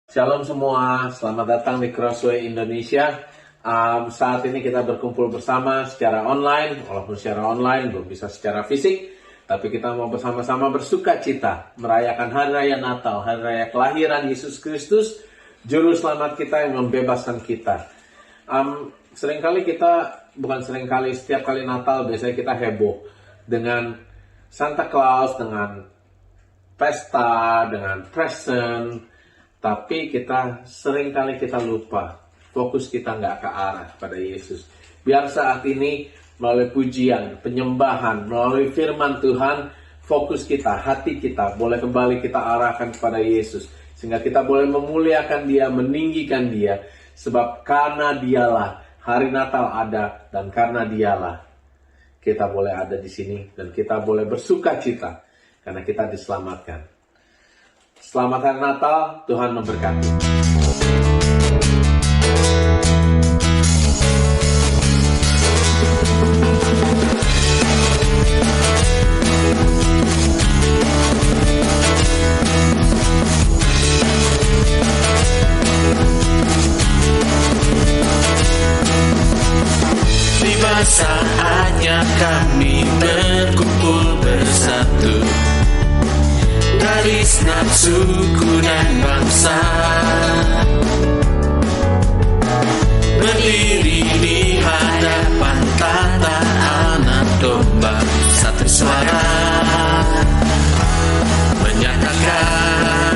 Shalom semua, selamat datang di Crossway Indonesia. Saat ini kita berkumpul bersama secara online, walaupun secara online belum bisa secara fisik, tapi kita mau bersama-sama bersuka cita merayakan Hari Raya Natal, Hari Raya kelahiran Yesus Kristus, Juru Selamat kita yang membebaskan kita. Setiap kali Natal biasanya kita heboh dengan Santa Claus, dengan pesta, dengan present. Tapi seringkali kita lupa, fokus kita nggak ke arah pada Yesus. Biar saat ini melalui pujian, penyembahan, melalui firman Tuhan, fokus kita, hati kita boleh kembali kita arahkan kepada Yesus. Sehingga kita boleh memuliakan Dia, meninggikan Dia. Sebab karena Dialah hari Natal ada, dan karena Dialah kita boleh ada di sini, dan kita boleh bersuka cita karena kita diselamatkan. Selamat Hari Natal, Tuhan memberkati. Tiba saatnya kami berkumpul bersatu dari segenap suku dan bangsa, berdiri di hadapan tata anak domba, satu suara menyatakan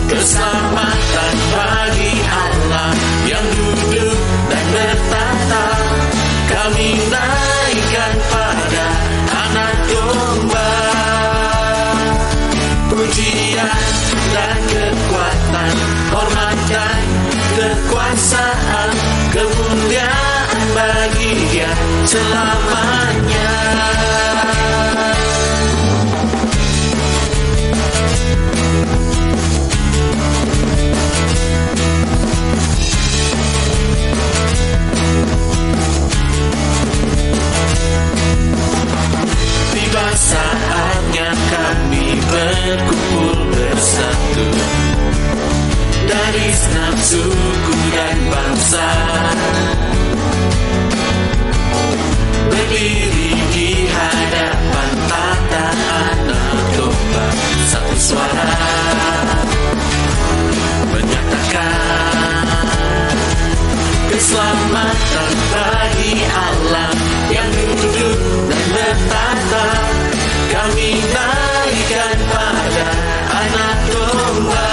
keselamatan bagi Allah yang duduk dan bertata. Kami naikkan pada anak domba pujian dan kekuatan, hormat dan kekuasaan, kemuliaan bagi Dia selamanya. Tiba saatnya kami berkumpul bersatu dari segenap suku dan bangsa, berdiri di hadapan tata anak domba, satu suara menyatakan keselamatan bagi Allah yang duduk dan bertata. Kami naikkan pada anak domba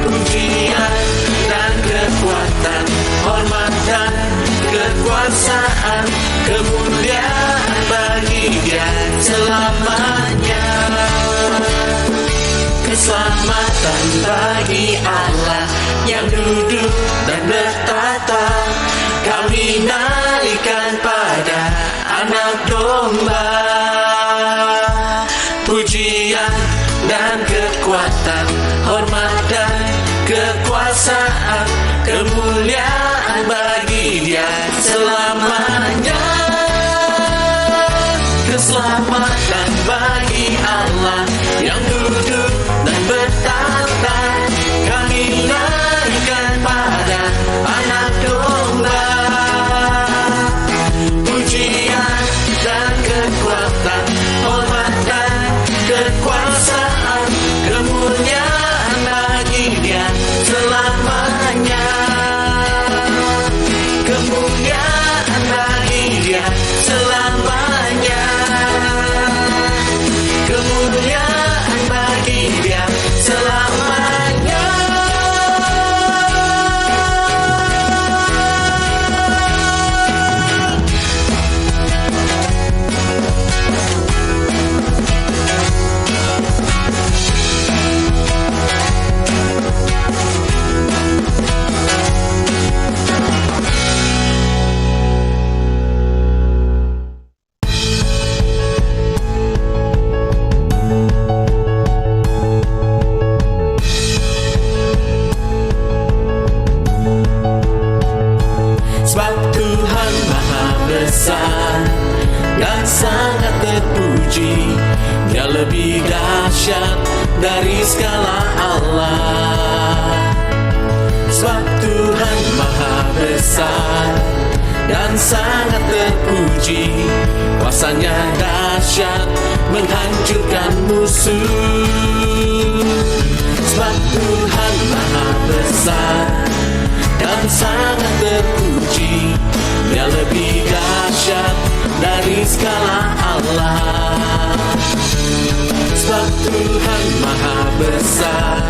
pujian dan kekuatan, hormat dan kekuasaan, kemuliaan bagi Dia selamanya. Keselamatan bagi Allah yang duduk dan bertata. Kami naikkan pada anak domba pujian dan kekuatan, hormat dan kekuasaan, kemuliaan bagi Dia selamanya. Keselamatan bagi Allah yang duduk dan bertata. Kami naikkan pada anak domba pujian dan kekuatan, hormat dan kekuasaan, kemuliaan bagi Dia selamanya. Kemuliaan bagi Dia selamanya. Kemuliaan bagi Dia selamanya. Sebab Tuhan Maha Besar dan sangat terpuji, Dia lebih dahsyat dari segala Allah. Sebab Tuhan Maha Besar dan sangat terpuji, kuasanya dahsyat menghancurkan musuh. Sebab Tuhan Maha Besar dan sangat terpuji, Dia lebih dahsyat dari segala Allah. Sebab Tuhan Maha Besar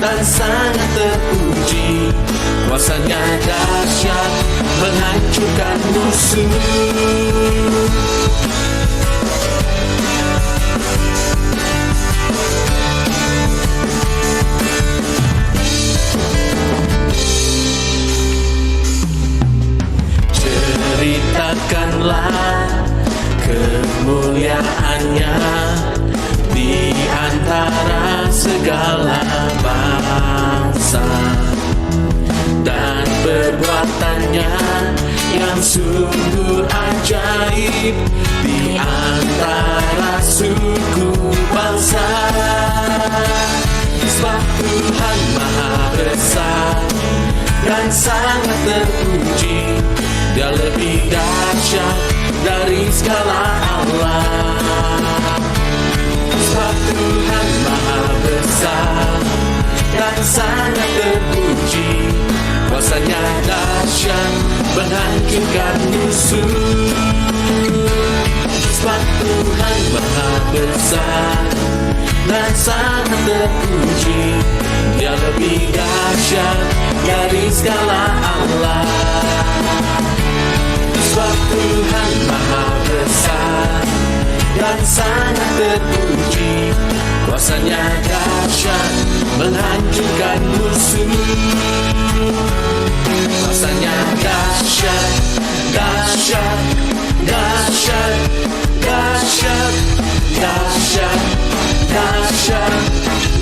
dan sangat terpuji, kuasanya dahsyat menghancurkan musuh. Ceritakanlah kemuliaannya di antara segala bangsa, dan perbuatannya yang sungguh ajaib di antara suku bangsa. Sebab Tuhan Maha Besar dan sangat terpuji, Dia lebih dahsyat dari segala Allah. Sebab Tuhan Maha Besar dan sangat terpuji, kuasanya dahsyat menghancurkan musuh. Sebab Tuhan Maha Besar dan sangat terpuji, Dia lebih dahsyat dari segala Allah. Sebab Tuhan Maha Besar dan sangat terpuji, kuasanya dahsyat menghancurkan musuh. Kuasanya dahsyat, dahsyat, dahsyat, dahsyat, dahsyat, dahsyat,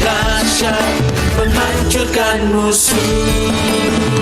dahsyat, menghancurkan musuh.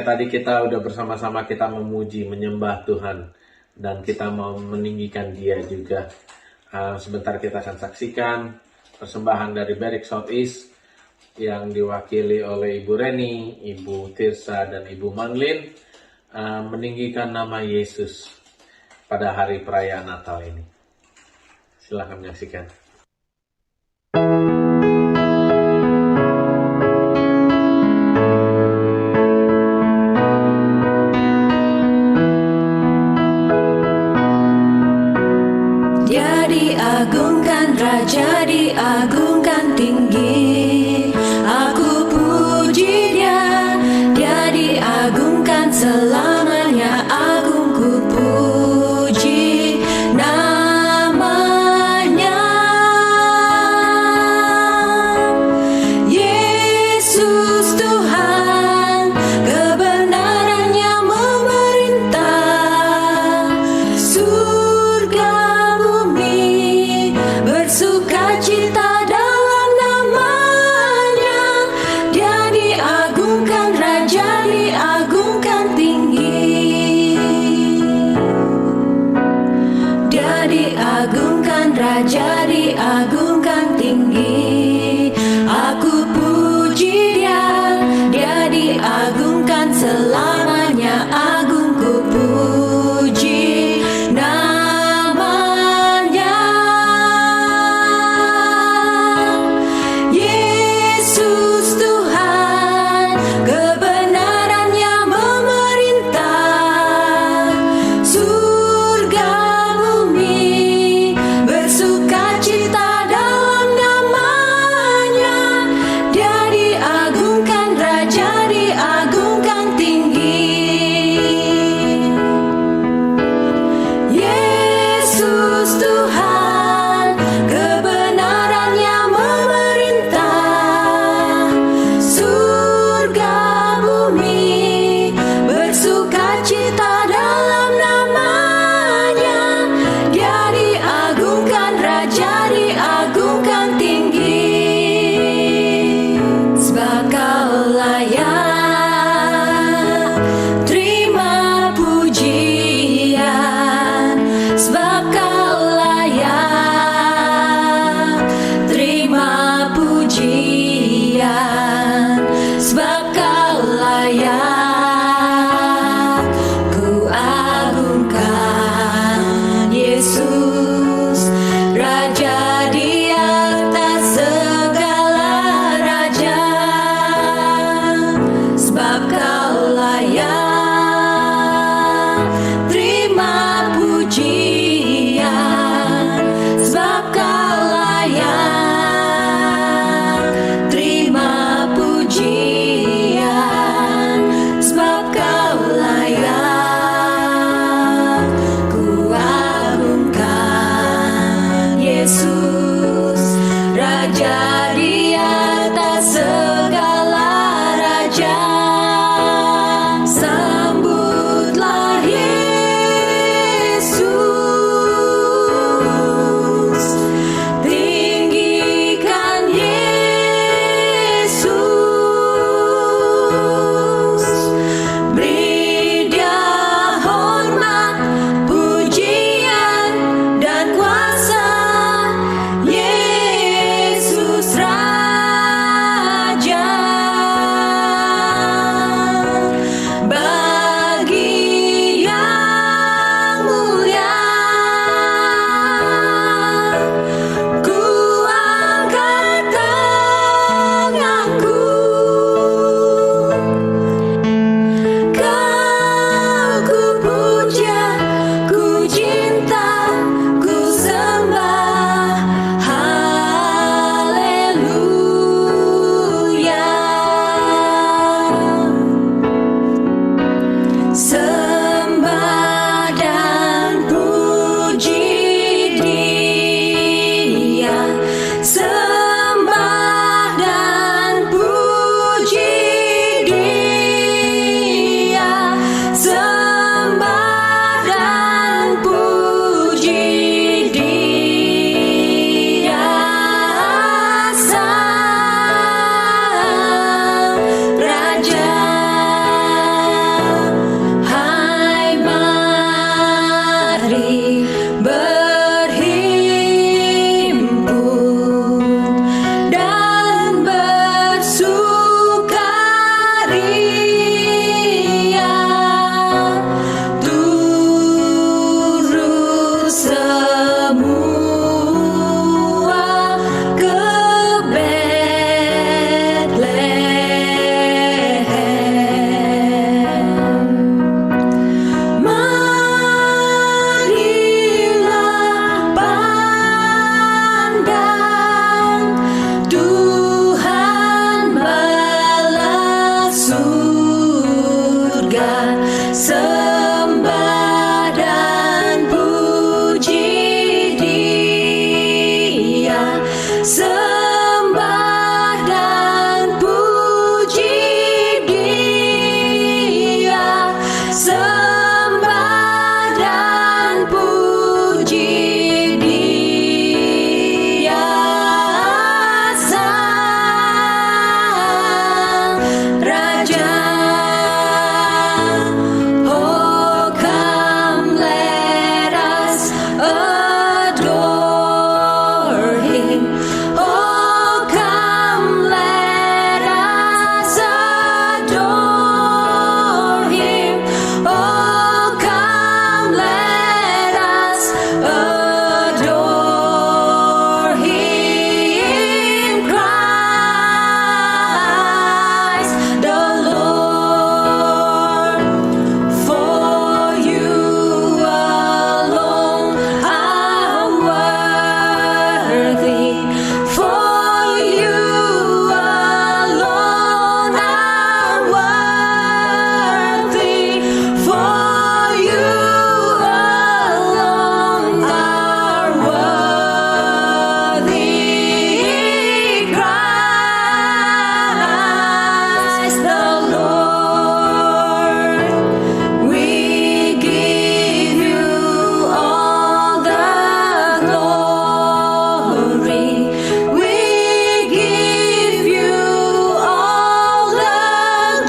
Kayak tadi kita udah bersama-sama kita memuji, menyembah Tuhan. Dan kita mau meninggikan Dia juga. Sebentar kita akan saksikan persembahan dari Berrick Southeast yang diwakili oleh Ibu Reni, Ibu Tirsa, dan Ibu Manglin meninggikan nama Yesus pada hari perayaan Natal ini. Silakan menyaksikan. Dia diagungkan, Raja diagungkan tinggi. Aku puji Dia, Dia diagungkan selamanya. Agung ku puji namanya. Yesus Tuhan, kebenarannya memerintah. Surga bumi bersukacita dalam nama sembah dan puji Dia, sembah dan puji Dia, Sang Raja. Oh, come, let us adore Him. Oh, come, let us adore Him. Oh, come, let us adore Him. Christ the Lord. For you alone are worthy. For you alone are worthy. For you alone are worthy. Christ the Lord. We give you all the glory. We give you all the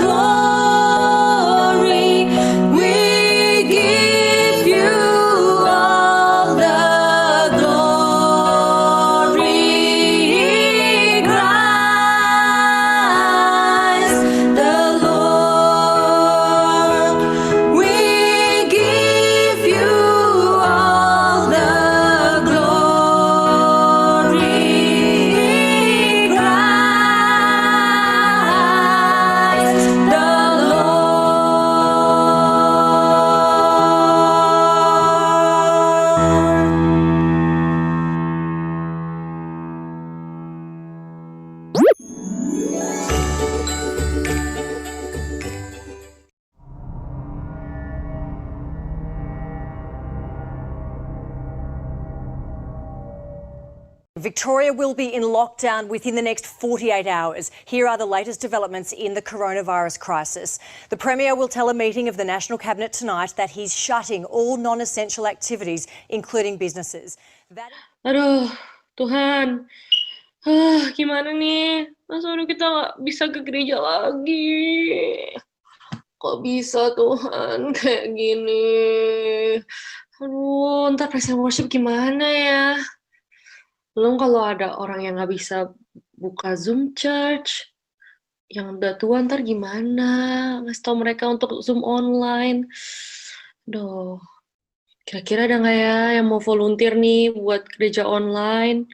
glory. We give you all the glory. Christ the Lord. We give you all the glory. Christ the Lord. Victoria will be in lockdown within the next 48 hours. Here are the latest developments in the coronavirus crisis. The Premier will tell a meeting of the National Cabinet tonight that he's shutting all non-essential activities, including businesses. Aduh, Tuhan. Gimana nih? Masa udah kita nggak bisa ke gereja lagi? Kok bisa Tuhan kayak gini? Aduh, ntar praise and worship gimana ya? Belum kalau ada orang yang nggak bisa buka Zoom Church, yang udah tua ntar gimana? Ngasih tau mereka untuk Zoom online. Duh, kira-kira ada nggak ya yang mau volunteer nih buat gereja online?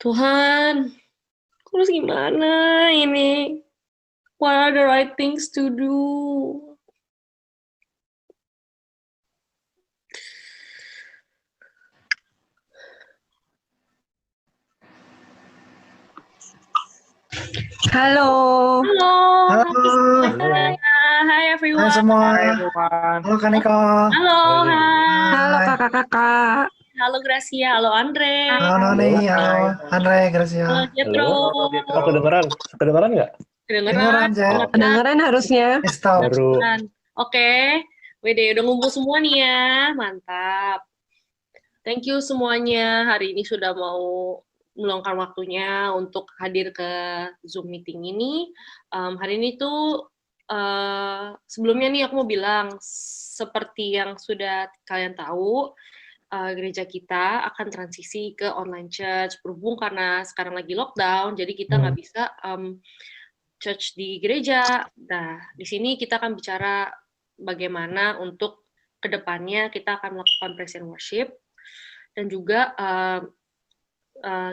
Tuhan, terus gimana ini? What are the right things to do? Halo. Halo. Halo. Hai everyone. Hai semua. Halo Kak Niko. Halo, hai. Halo kakak-kakak. Halo Gracia, halo Andre. Halo Noni, halo Andre, Halo Gracia. Jetro. Oh, kedengeran nggak? Kedengeran, Jet. Kedengeran harusnya. Stop. Baru. Oke, Wede udah ngumpul semua nih ya, mantap. Thank you semuanya, hari ini sudah mau meluangkan waktunya untuk hadir ke Zoom meeting ini. Hari ini tuh sebelumnya nih aku mau bilang, seperti yang sudah kalian tahu, gereja kita akan transisi ke online church, berhubung karena sekarang lagi lockdown, jadi kita nggak bisa church di gereja. Nah, di sini kita akan bicara bagaimana untuk kedepannya kita akan melakukan praise and worship, dan juga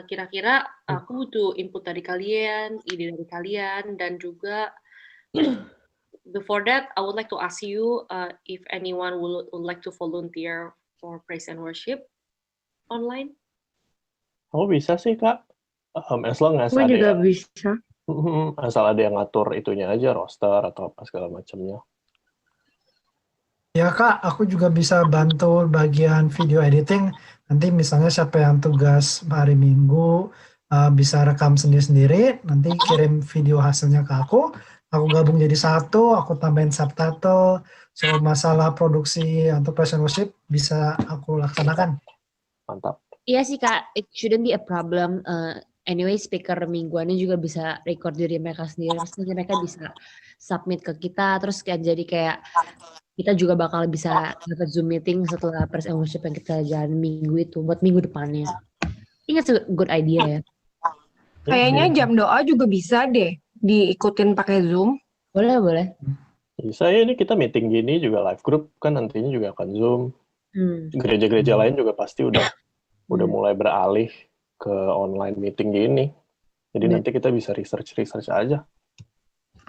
kira-kira aku butuh input dari kalian, ide dari kalian, dan juga before that, I would like to ask you if anyone would like to volunteer for praise and worship online. Oh, bisa sih, Kak. As long as Gue ada juga yang, bisa. asal ada yang ngatur itunya aja, roster atau apa segala macamnya. Ya Kak, aku juga bisa bantu bagian video editing. Nanti misalnya siapa yang tugas hari Minggu bisa rekam sendiri-sendiri, nanti kirim video hasilnya ke aku gabung jadi satu, aku tambahin subtitle. So masalah produksi untuk present worship bisa aku laksanakan. Mantap. Iya sih Kak, it shouldn't be a problem. Anyway, speaker mingguannya juga bisa record diri mereka sendiri. Terus nanti mereka bisa submit ke kita. Terus jadi kayak kita juga bakal bisa dapat Zoom meeting setelah press and worship yang kita jalan minggu itu buat minggu depannya. Ingat a good idea ya. Kayaknya jam doa juga bisa deh diikutin pakai Zoom. Boleh, boleh. Bisa ya, ini kita meeting gini juga live group kan nantinya juga akan Zoom. Gereja-gereja lain juga pasti udah mulai beralih ke online meeting gini. Jadi nanti kita bisa research aja.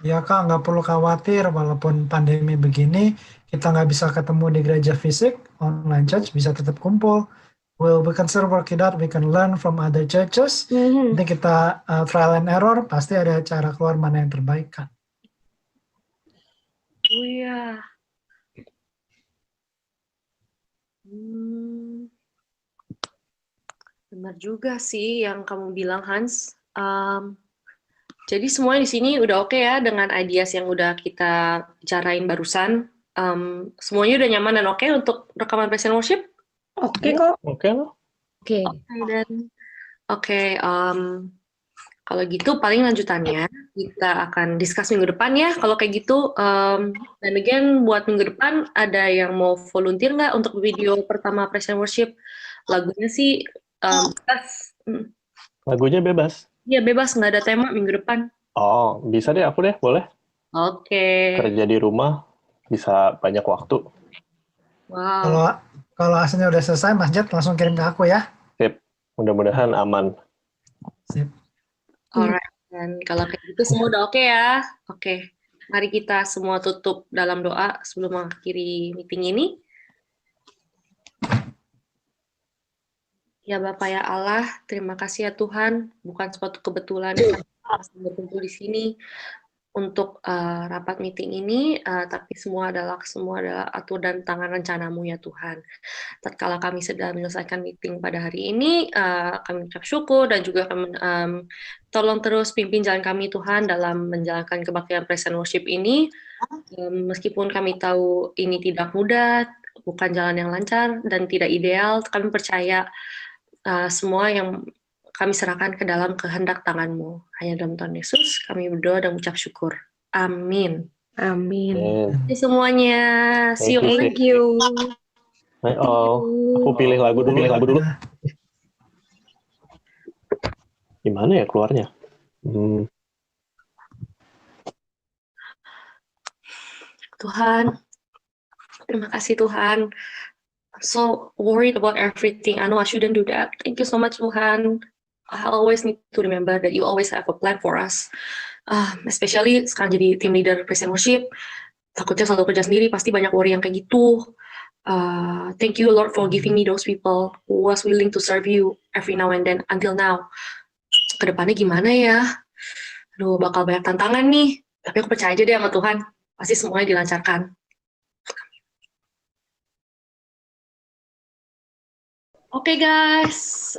Ya Kak, nggak perlu khawatir walaupun pandemi begini, kita nggak bisa ketemu di gereja fisik, online church bisa tetap kumpul. We can still work it out, we can learn from other churches. Nanti kita trial and error, pasti ada cara keluar mana yang terbaik Kak. Oh iya. Benar juga sih yang kamu bilang, Hans. Jadi semuanya di sini udah oke ya dengan ideas yang udah kita bicarain barusan. Semuanya udah nyaman dan oke untuk rekaman present worship? Oke kok. Oke lah. Oke. Kalau gitu paling lanjutannya kita akan discuss minggu depan ya. Kalau kayak gitu, dan again buat minggu depan ada yang mau volunteer nggak untuk video pertama present worship? Lagunya sih bebas. Lagunya bebas. Iya bebas, nggak ada tema minggu depan. Oh, bisa deh, aku deh, boleh. Oke. Kerja di rumah bisa banyak waktu. Wow. Kalau hasilnya udah selesai, Mas Jet langsung kirim ke aku ya. Sip. Mudah-mudahan aman. Sip. Alright. Dan kalau kayak gitu semua udah oke ya. Oke. Mari kita semua tutup dalam doa sebelum mengakhiri meeting ini. Ya Bapak ya Allah, terima kasih ya Tuhan, bukan suatu kebetulan kita berkumpul di sini untuk rapat meeting ini, tapi semua adalah atur dan tangan rencanamu ya Tuhan. Tatkala kami sedang menyelesaikan meeting pada hari ini, kami ucap syukur dan juga kami tolong terus pimpin jalan kami Tuhan dalam menjalankan kebaktian praise and worship ini. Meskipun kami tahu ini tidak mudah, bukan jalan yang lancar dan tidak ideal, kami percaya semua yang kami serahkan ke dalam kehendak tangan-Mu. Hanya dalam Tuhan Yesus kami berdoa dan mengucap syukur. Amin. Amin. Terima semuanya. See you. Thank you. Hai all. Aku pilih lagu dulu. Gimana ya keluarnya? Tuhan, terima kasih Tuhan. I'm so worried about everything. I know I shouldn't do that. Thank you so much, Tuhan. I always need to remember that you always have a plan for us. Especially sekarang jadi team leader praise and worship. Takutnya selalu kerja sendiri, pasti banyak worry yang kayak gitu. Thank you, Lord, for giving me those people who was willing to serve you every now and then until now. Kedepannya gimana ya? Aduh, bakal banyak tantangan nih. Tapi aku percaya aja deh sama Tuhan. Pasti semuanya dilancarkan. Oke guys,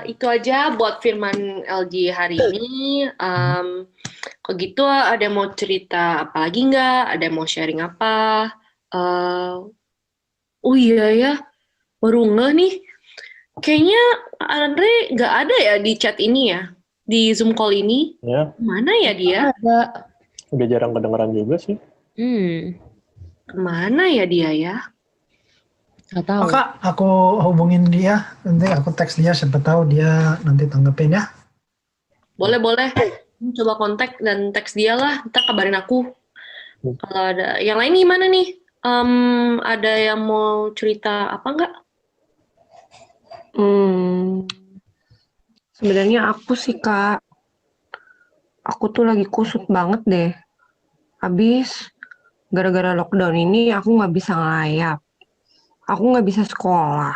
itu aja buat firman LG hari ini. Kalau gitu ada yang mau cerita apa lagi nggak? Ada yang mau sharing apa? Oh iya ya, baru ngeh nih. Kayaknya Andre nggak ada ya di chat ini ya, di Zoom call ini. Ya. Mana ya dia? Udah jarang kedengeran juga sih. Kemana ya dia ya? Nggak tahu. Kak, aku hubungin dia, nanti aku teks dia, siapa tahu dia nanti tanggepin ya. Boleh. Coba kontak dan teks dia lah, ntar kabarin aku. Kalau ada yang lain gimana nih? Ada yang mau cerita apa nggak? Sebenarnya aku sih Kak, aku tuh lagi kusut banget deh. Habis gara-gara lockdown ini aku nggak bisa ngelayap. Aku nggak bisa sekolah.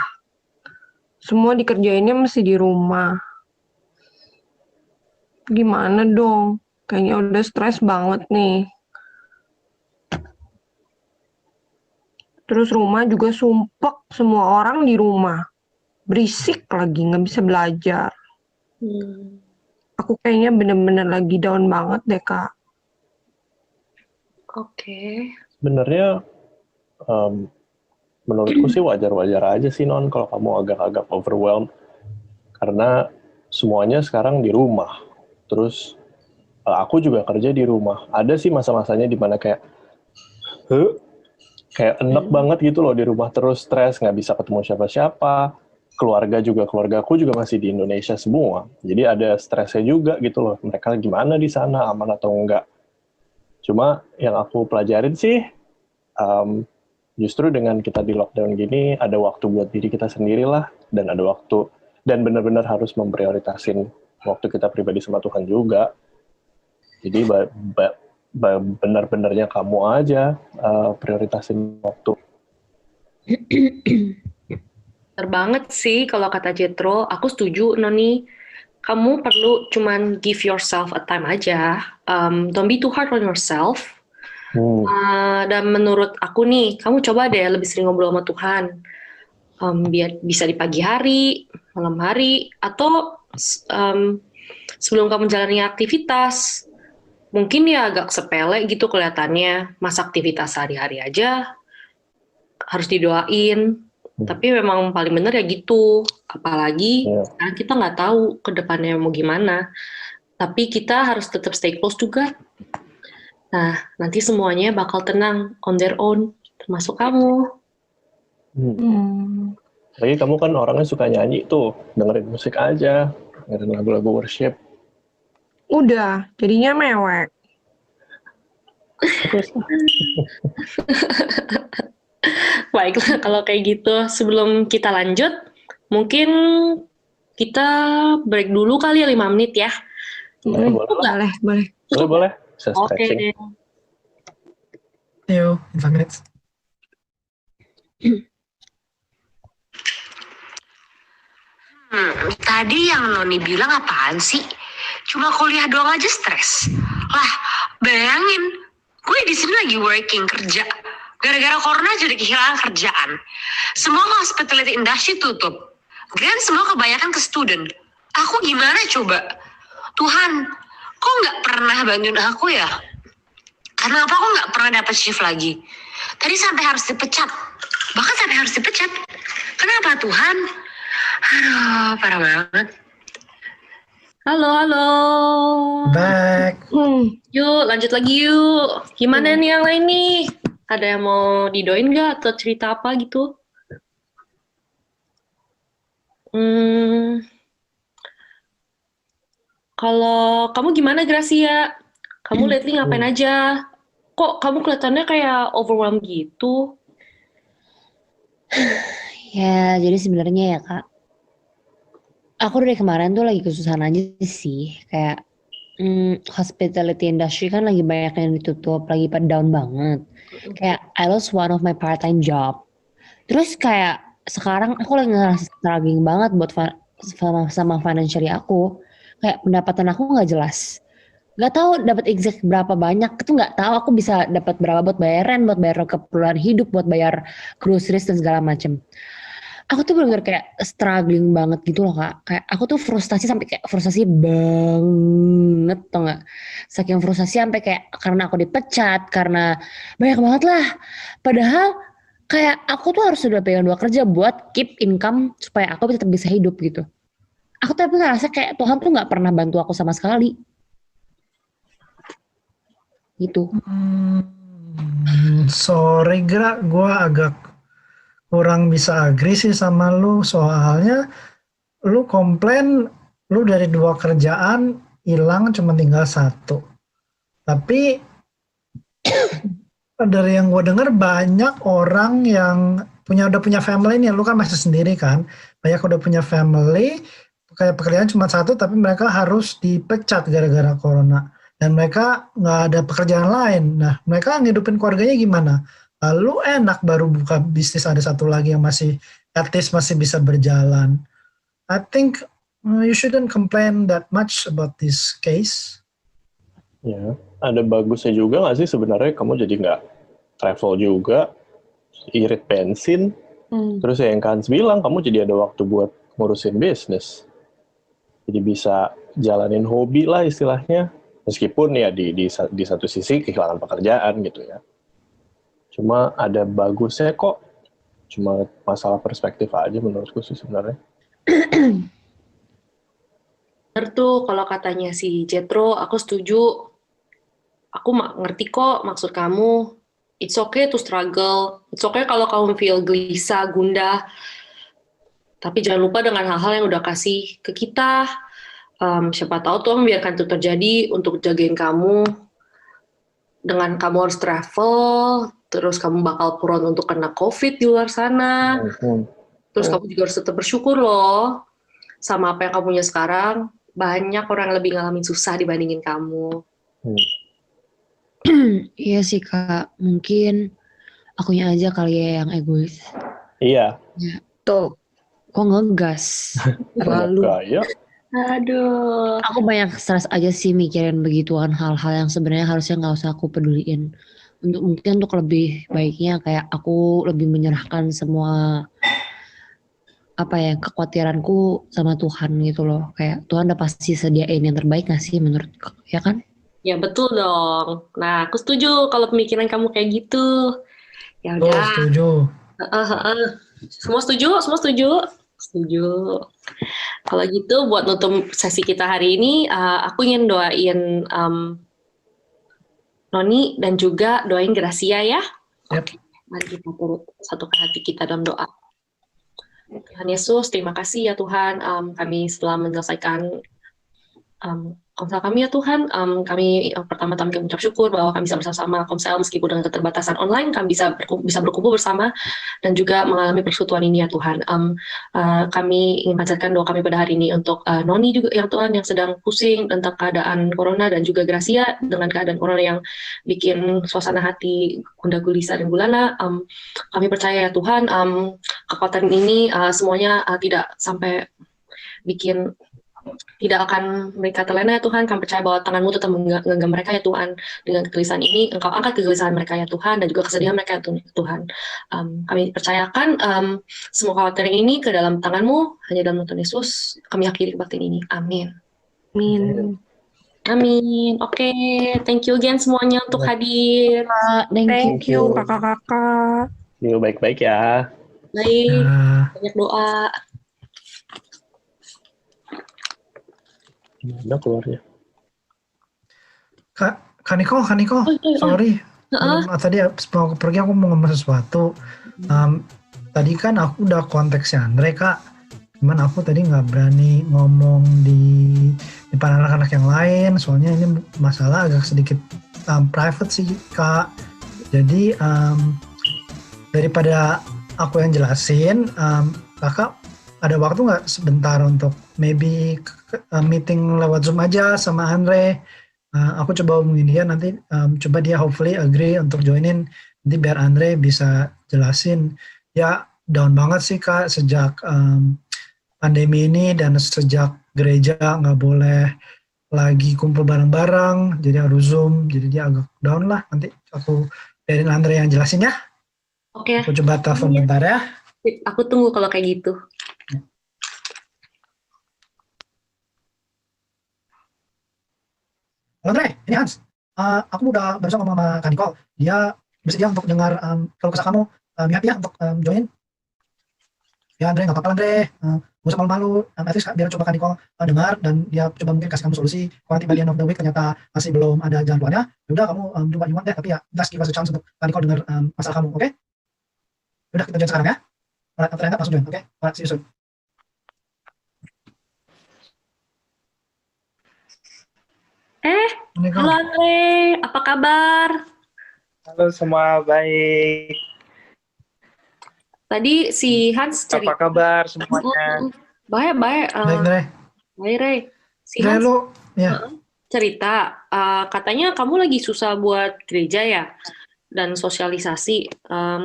Semua dikerjainnya mesti di rumah. Gimana dong? Kayaknya udah stres banget nih. Terus rumah juga sumpek, semua orang di rumah. Berisik lagi, nggak bisa belajar. Aku kayaknya bener-bener lagi down banget deh, Kak. Oke. Sebenarnya menurutku sih wajar-wajar aja sih Non kalau kamu agak-agak overwhelmed karena semuanya sekarang di rumah. Terus aku juga kerja di rumah. Ada sih masa-masanya di mana kayak enak banget gitu loh di rumah terus stres, nggak bisa ketemu siapa-siapa. Keluargaku juga masih di Indonesia semua. Jadi ada stresnya juga gitu loh. Mereka gimana di sana, aman atau enggak. Cuma yang aku pelajarin sih, justru dengan kita di lockdown gini, ada waktu buat diri kita sendirilah. Dan ada waktu, dan benar-benar harus memprioritasin waktu kita pribadi sama Tuhan juga. Jadi benar-benarnya kamu aja prioritasin waktu. Bener banget sih kalau kata Jetro, aku setuju Noni. Kamu perlu cuman give yourself a time aja. Don't be too hard on yourself. Dan menurut aku nih, kamu coba deh lebih sering ngobrol sama Tuhan. Biar bisa di pagi hari, malam hari, atau sebelum kamu jalani aktivitas. Mungkin ya agak sepele gitu kelihatannya. Masa aktivitas sehari-hari aja harus didoain. Tapi memang paling benar ya gitu. Apalagi sekarang kita nggak tahu ke depannya mau gimana. Tapi kita harus tetap stay close juga. Nah, nanti semuanya bakal tenang on their own, termasuk kamu. Lagi kamu kan orangnya suka nyanyi tuh, dengerin musik aja, dengerin lagu-lagu worship. Udah, jadinya mewek. Baiklah, kalau kayak gitu, sebelum kita lanjut, mungkin kita break dulu kali ya 5 menit ya. Boleh. Boleh. Bisa Oke. stretching. See you in 5 minutes. Tadi yang Noni bilang apaan sih? Cuma kuliah doang aja stres. Lah, bayangin, gue di sini lagi working kerja. Gara-gara corona jadi kehilangan kerjaan. Semua hospitality industry tutup. Grant semua kebanyakan ke student. Aku gimana coba? Tuhan, kok nggak pernah bantuin aku ya? Kenapa aku nggak pernah dapat shift lagi? Tadi sampai harus dipecat. Bahkan sampai harus dipecat. Kenapa Tuhan? Aduh, parah banget. Halo. Back. Yuk, lanjut lagi yuk. Gimana nih yang lain nih? Ada yang mau didoain nggak atau cerita apa gitu? Kalau kamu gimana Gracia? Kamu lately ngapain aja? Kok kamu kelihatannya kayak overwhelmed gitu? Ya, jadi sebenarnya ya Kak, aku dari kemarin tuh lagi kesusahan aja sih. Kayak hospitality industry kan lagi banyak yang ditutup, lagi pada down banget. Kayak I lost one of my part-time job. Terus kayak sekarang aku lagi ngerasa struggling banget buat sama financially aku. Kayak pendapatan aku nggak jelas. Nggak tahu dapat exact berapa banyak. Itu nggak tahu aku bisa dapat berapa buat bayar rent, buat bayar keperluan hidup, buat bayar groceries dan segala macem. Aku tuh bener-bener kayak struggling banget gitu loh Kak. Kayak aku tuh frustasi sampai kayak frustasi banget tau gak. Saking frustasi sampai kayak karena aku dipecat, karena banyak banget lah. Padahal kayak aku tuh harus sudah pegang 2 kerja buat keep income supaya aku tetap bisa hidup gitu. Aku tapi ngerasa kayak Tuhan tuh gak pernah bantu aku sama sekali. Gitu. Sorry Gra, gue agak kurang bisa agree sih sama lu, soalnya lu komplain lu dari 2 kerjaan hilang cuma tinggal 1. Tapi dari yang gue dengar banyak orang yang udah punya family nih, lu kan masih sendiri kan, banyak udah punya family, kayak pekerjaan cuma 1 tapi mereka harus dipecat gara-gara corona dan mereka nggak ada pekerjaan lain. Nah, mereka ngidupin keluarganya gimana? Lalu enak baru buka bisnis ada 1 lagi yang masih at least masih bisa berjalan. I think you shouldn't complain that much about this case. Ya, ada bagusnya juga nggak sih sebenarnya kamu jadi nggak travel juga, irit bensin. Terus yang Hans bilang, kamu jadi ada waktu buat ngurusin bisnis. Jadi bisa jalanin hobi lah istilahnya. Meskipun ya di satu sisi kehilangan pekerjaan gitu ya. Cuma ada bagusnya kok. Cuma masalah perspektif aja menurutku sih sebenarnya. Bener tuh kalau katanya si Jetro, aku setuju. Aku ngerti kok maksud kamu. It's okay to struggle. It's okay kalau kamu feel gelisah, gundah. Tapi jangan lupa dengan hal-hal yang udah kasih ke kita. Siapa tahu Tuhan membiarkan itu terjadi untuk jagain kamu. Dengan kamu harus travel, terus kamu bakal prone untuk kena COVID di luar sana. Terus kamu juga harus tetap bersyukur loh. Sama apa yang kamu punya sekarang. Banyak orang yang lebih ngalamin susah dibandingin kamu. Iya sih Kak, mungkin akunya aja kali ya yang egois. Iya. Ya. Tuh, kok ngegas? Terlalu. Ya. Aduh. Aku banyak stres aja sih mikirin begituan hal-hal yang sebenarnya harusnya nggak usah aku peduliin. Mungkin untuk lebih baiknya kayak aku lebih menyerahkan semua kekhawatiranku sama Tuhan gitu loh. Kayak Tuhan udah pasti sediain yang terbaik nggak sih menurut ya kan? Ya betul dong. Nah, aku setuju kalau pemikiran kamu kayak gitu. Ya udah. Setuju. Semua setuju? Semua setuju? Setuju. Kalau gitu, buat nutup sesi kita hari ini, aku ingin doain Noni dan juga doain Gracia ya. Oke, mari kita turut satukan hati kita dalam doa. Tuhan Yesus, terima kasih ya Tuhan, kami setelah menyelesaikan Komsel kami ya Tuhan, kami pertama-tama kami mengucap syukur bahwa kami bisa bersama Komsel meskipun dengan keterbatasan online, kami bisa berkumpul bersama dan juga mengalami persekutuan ini ya Tuhan. Kami ingin panjatkan doa kami pada hari ini untuk Noni juga yang Tuhan yang sedang pusing tentang keadaan corona dan juga Gracia dengan keadaan corona yang bikin suasana hati gundah gulisa dan gulana. Kami percaya ya Tuhan, kekuatan ini semuanya tidak sampai bikin tidak akan mereka terlena ya Tuhan. Kami percaya bahwa tangan-Mu tetap menggenggam mereka ya Tuhan. Dengan kegelisahan ini, Engkau angkat kegelisahan mereka ya Tuhan, dan juga kesedihan mereka ya Tuhan. Kami percayakan semua kekhawatiran ini ke dalam tangan-Mu, hanya dalam Tuhan Yesus kami akhiri kebaktian ini. Amin. Amin. Amin. Oke, thank you again semuanya untuk hadir. Thank you kakak-kakak. Yuk baik-baik ya. Baik, banyak doa. Gimana keluarnya? Kak Niko, sorry. Tadi sebelum aku pergi aku mau ngomong sesuatu. Tadi kan aku udah kontak si Andre Kak. Cuman aku tadi nggak berani ngomong di depan anak-anak yang lain. Soalnya ini masalah agak sedikit private sih Kak. Jadi daripada aku yang jelasin, Kakak ada waktu nggak sebentar untuk maybe meeting lewat Zoom aja sama Andre? Aku coba hubungin dia nanti, coba dia hopefully agree untuk joinin, nanti biar Andre bisa jelasin. Ya down banget sih Kak sejak pandemi ini dan sejak gereja nggak boleh lagi kumpul bareng-bareng, jadi harus Zoom, jadi dia agak down lah. Nanti aku biarin Andre yang jelasin ya. Oke. Aku coba telepon bentar ya. Aku tunggu kalau kayak gitu. Andre, ini Hans. Aku udah barusan ngomong sama Kak Nicole. Dia bersedia untuk dengar kalau kesah kamu. Happy ya untuk join. Ya Andre, nggak apa-apa Andre. Gak usah malu-malu. At least biar coba Kak Nicole dengar dan dia coba mungkin kasih kamu solusi. Kalau nanti by the end of the week ternyata masih belum ada jalan keluarnya, yaudah kamu coba you want deh. Tapi ya just give us a chance untuk Kak Nicole dengar masalah kamu, oke? Udah kita join sekarang ya. Alright, after that langsung join, oke? Alright, see you soon. Halo Andre, apa kabar? Halo semua, baik. Tadi si Hans cerita. Apa kabar semuanya? Baik. Baik, Andre. Baik, Ray. Si Andre, Hans lu, ya. cerita, katanya kamu lagi susah buat gereja ya, dan sosialisasi.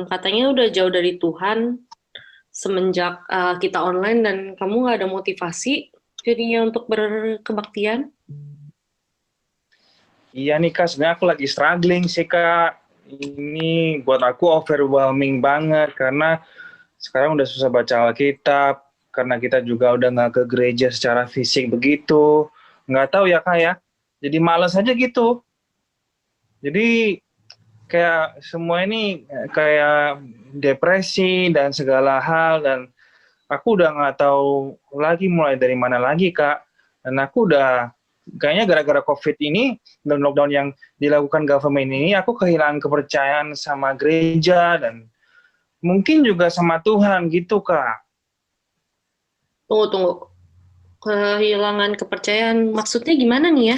Katanya udah jauh dari Tuhan semenjak kita online dan kamu nggak ada motivasi jadinya untuk berkebaktian. Iya nih Kak, sebenarnya aku lagi struggling sih Kak. ini buat aku overwhelming banget karena sekarang udah susah baca Alkitab, karena kita juga udah nggak ke gereja secara fisik begitu. Nggak tahu ya Kak ya, jadi males aja gitu. Jadi kayak semua ini kayak depresi dan segala hal, dan aku udah nggak tahu lagi mulai dari mana lagi Kak. Dan aku udah kayaknya gara-gara COVID ini dan lockdown yang dilakukan government ini, aku kehilangan kepercayaan sama gereja dan mungkin juga sama Tuhan gitu Kak. Tunggu. Kehilangan kepercayaan maksudnya gimana nih ya?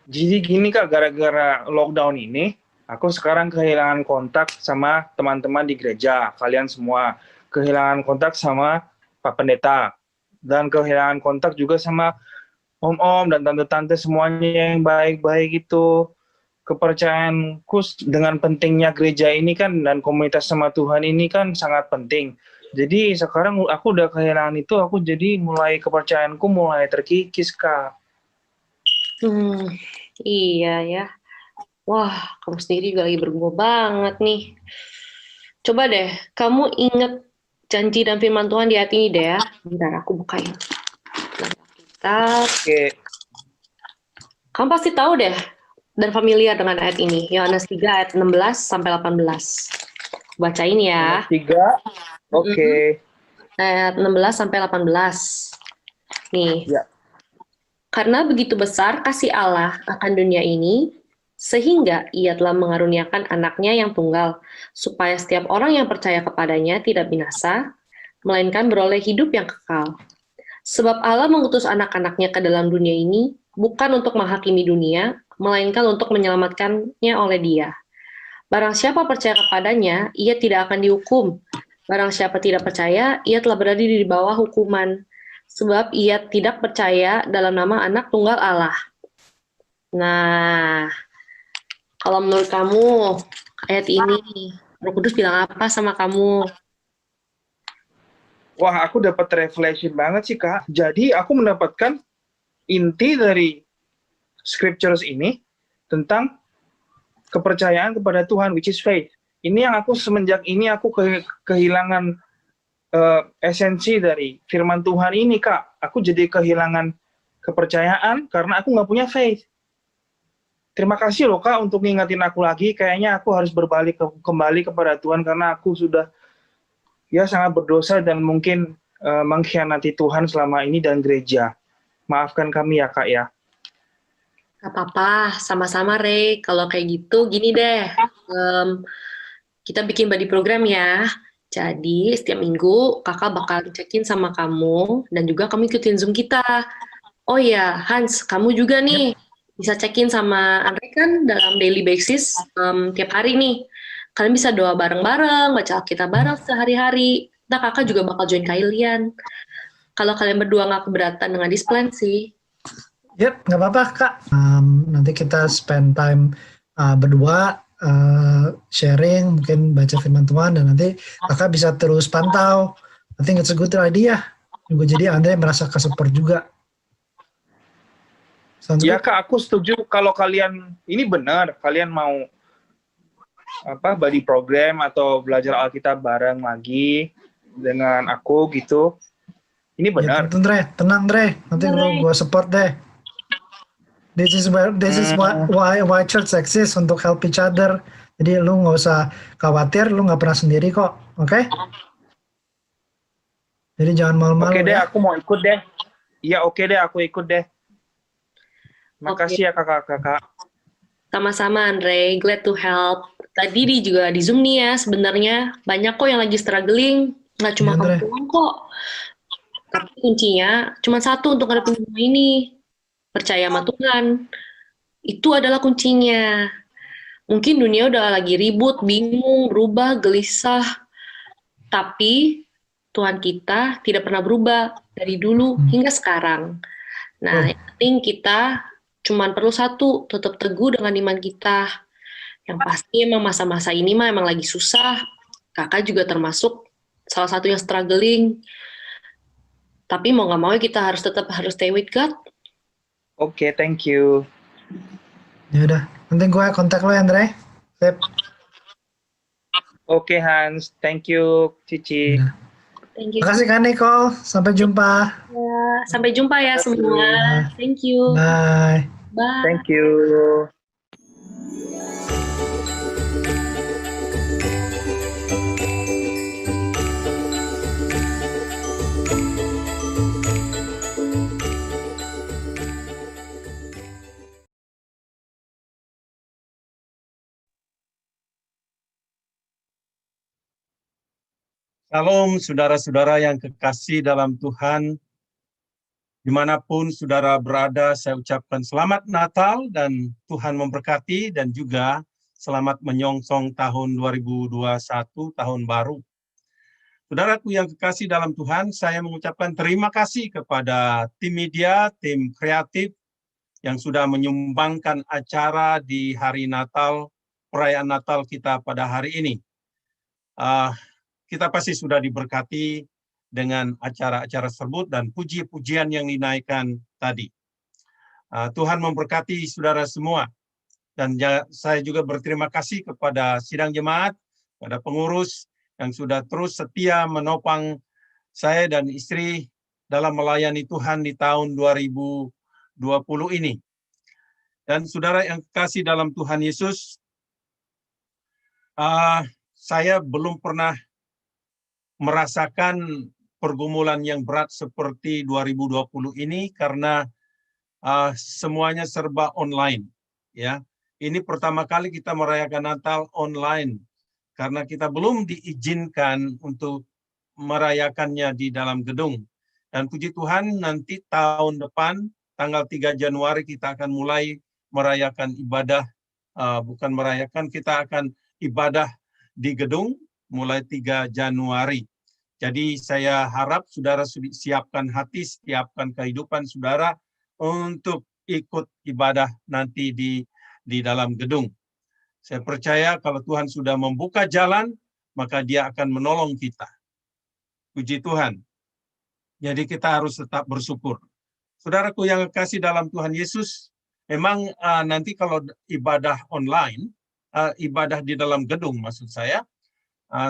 Jadi gini Kak, gara-gara lockdown ini, aku sekarang kehilangan kontak sama teman-teman di gereja, kalian semua. Kehilangan kontak sama Pak Pendeta. Dan kehilangan kontak juga sama om-om dan tante-tante semuanya yang baik-baik itu. Kepercayaanku dengan pentingnya gereja ini kan, dan komunitas sama Tuhan ini kan sangat penting. Jadi sekarang aku udah kehilangan itu, aku jadi kepercayaanku mulai terkikis Kak. Iya ya. Wah, kamu sendiri juga lagi bergumul banget nih. Coba deh, kamu inget janji dan firman Tuhan di ayat ini deh ya. Bentar, aku bukain. Kita. Oke. Kamu pasti tahu deh dan familiar dengan ayat ini. Yohanes 3 ayat 16 sampai 18. Bacain ya. 3. Oke. Ayat 16 sampai 18. Nih. Ya. Karena begitu besar kasih Allah akan dunia ini, sehingga ia telah mengaruniakan anaknya yang tunggal, supaya setiap orang yang percaya kepadanya tidak binasa, melainkan beroleh hidup yang kekal. Sebab Allah mengutus anak-anaknya ke dalam dunia ini, bukan untuk menghakimi dunia, melainkan untuk menyelamatkannya oleh Dia. Barang siapa percaya kepadanya, ia tidak akan dihukum. Barang siapa tidak percaya, ia telah berada di bawah hukuman. Sebab ia tidak percaya dalam nama anak tunggal Allah. Nah, kalau menurut kamu, ayat ini, Roh Kudus bilang apa sama kamu? Wah, aku dapat reflection banget sih Kak. Jadi aku mendapatkan inti dari scriptures ini tentang kepercayaan kepada Tuhan, which is faith. Ini yang aku semenjak ini aku kehilangan esensi dari firman Tuhan ini Kak. Aku jadi kehilangan kepercayaan karena aku nggak punya faith. Terima kasih loh Kak untuk ngingetin aku lagi. Kayaknya aku harus berbalik kembali kepada Tuhan karena aku sudah ya sangat berdosa dan mungkin mengkhianati Tuhan selama ini dan gereja. Maafkan kami ya Kak ya. Gak apa-apa, sama-sama Rey. Kalau kayak gitu, gini deh. Kita bikin body program ya. Jadi setiap minggu kakak bakal check-in sama kamu dan juga kamu ikutin Zoom kita. Oh ya, Hans, kamu juga nih bisa check-in sama Andre kan dalam daily basis tiap hari nih. Kalian bisa doa bareng-bareng, baca Alkitab bareng sehari-hari. Nah, kakak juga bakal join kalian. Kalau kalian berdua nggak keberatan dengan displan sih. Yep, nggak apa-apa Kak. Nanti kita spend time berdua, sharing, mungkin baca firman Tuhan, dan nanti kakak bisa terus pantau. I think it's a good idea. Juga jadi Andre merasa ke-support juga. Ya Kak, aku setuju kalau kalian, ini benar, kalian mau body program atau belajar Alkitab bareng lagi dengan aku gitu. Ini benar. Ya, tenang Dre, nanti gue support deh. This is why church exists, untuk help each other. Jadi lu nggak usah khawatir, lu nggak pernah sendiri kok, oke? Jadi jangan malu-malu. Oke deh, ya. aku mau ikut deh. Iya oke deh, aku ikut deh. Makasih ya kakak-kakak. Sama-sama Andre, glad to help. Tadi juga di Zoom nih ya, sebenarnya banyak kok yang lagi struggling. Nggak cuma kamu doang kok. Tapi kuncinya cuma satu untuk ngadepin semua ini. Percaya sama Tuhan. Itu adalah kuncinya. Mungkin dunia udah lagi ribut, bingung, berubah, gelisah. Tapi Tuhan kita tidak pernah berubah dari dulu hingga sekarang. Nah, yang penting kita cuman perlu satu, tetap teguh dengan iman kita. Yang pasti emang masa-masa ini mah emang lagi susah. Kakak juga termasuk salah satu yang struggling. Tapi mau nggak mau kita harus tetap stay with God. Oke, thank you. Ya udah, nanti gue kontak lo Andre. Sip. Oke Hans, thank you Cici. Udah. Thank you. Makasih Kak Nicole, sampai jumpa. Ya, sampai jumpa ya semua. Thank you. Bye. Bye. Thank you. Salam saudara-saudara yang kekasih dalam Tuhan, dimanapun saudara berada, saya ucapkan selamat Natal dan Tuhan memberkati, dan juga selamat menyongsong tahun 2021, tahun baru. Saudaraku yang kekasih dalam Tuhan, saya mengucapkan terima kasih kepada tim media, tim kreatif yang sudah menyumbangkan acara di hari Natal, perayaan Natal kita pada hari ini. Kita pasti sudah diberkati dengan acara-acara tersebut dan puji-pujian yang dinaikkan tadi. Tuhan memberkati saudara semua. Dan saya juga berterima kasih kepada sidang jemaat, kepada pengurus yang sudah terus setia menopang saya dan istri dalam melayani Tuhan di tahun 2020 ini. Dan saudara yang kasih dalam Tuhan Yesus, saya belum pernah merasakan pergumulan yang berat seperti 2020 ini karena semuanya serba online, ya. Ini pertama kali kita merayakan Natal online karena kita belum diizinkan untuk merayakannya di dalam gedung. Dan puji Tuhan nanti tahun depan tanggal 3 Januari kita akan mulai merayakan ibadah, kita akan ibadah di gedung mulai 3 Januari. Jadi saya harap saudara siapkan hati, siapkan kehidupan saudara untuk ikut ibadah nanti di dalam gedung. Saya percaya kalau Tuhan sudah membuka jalan, maka Dia akan menolong kita. Puji Tuhan. Jadi kita harus tetap bersyukur. Saudaraku yang kasih dalam Tuhan Yesus, memang nanti kalau ibadah online, ibadah di dalam gedung maksud saya,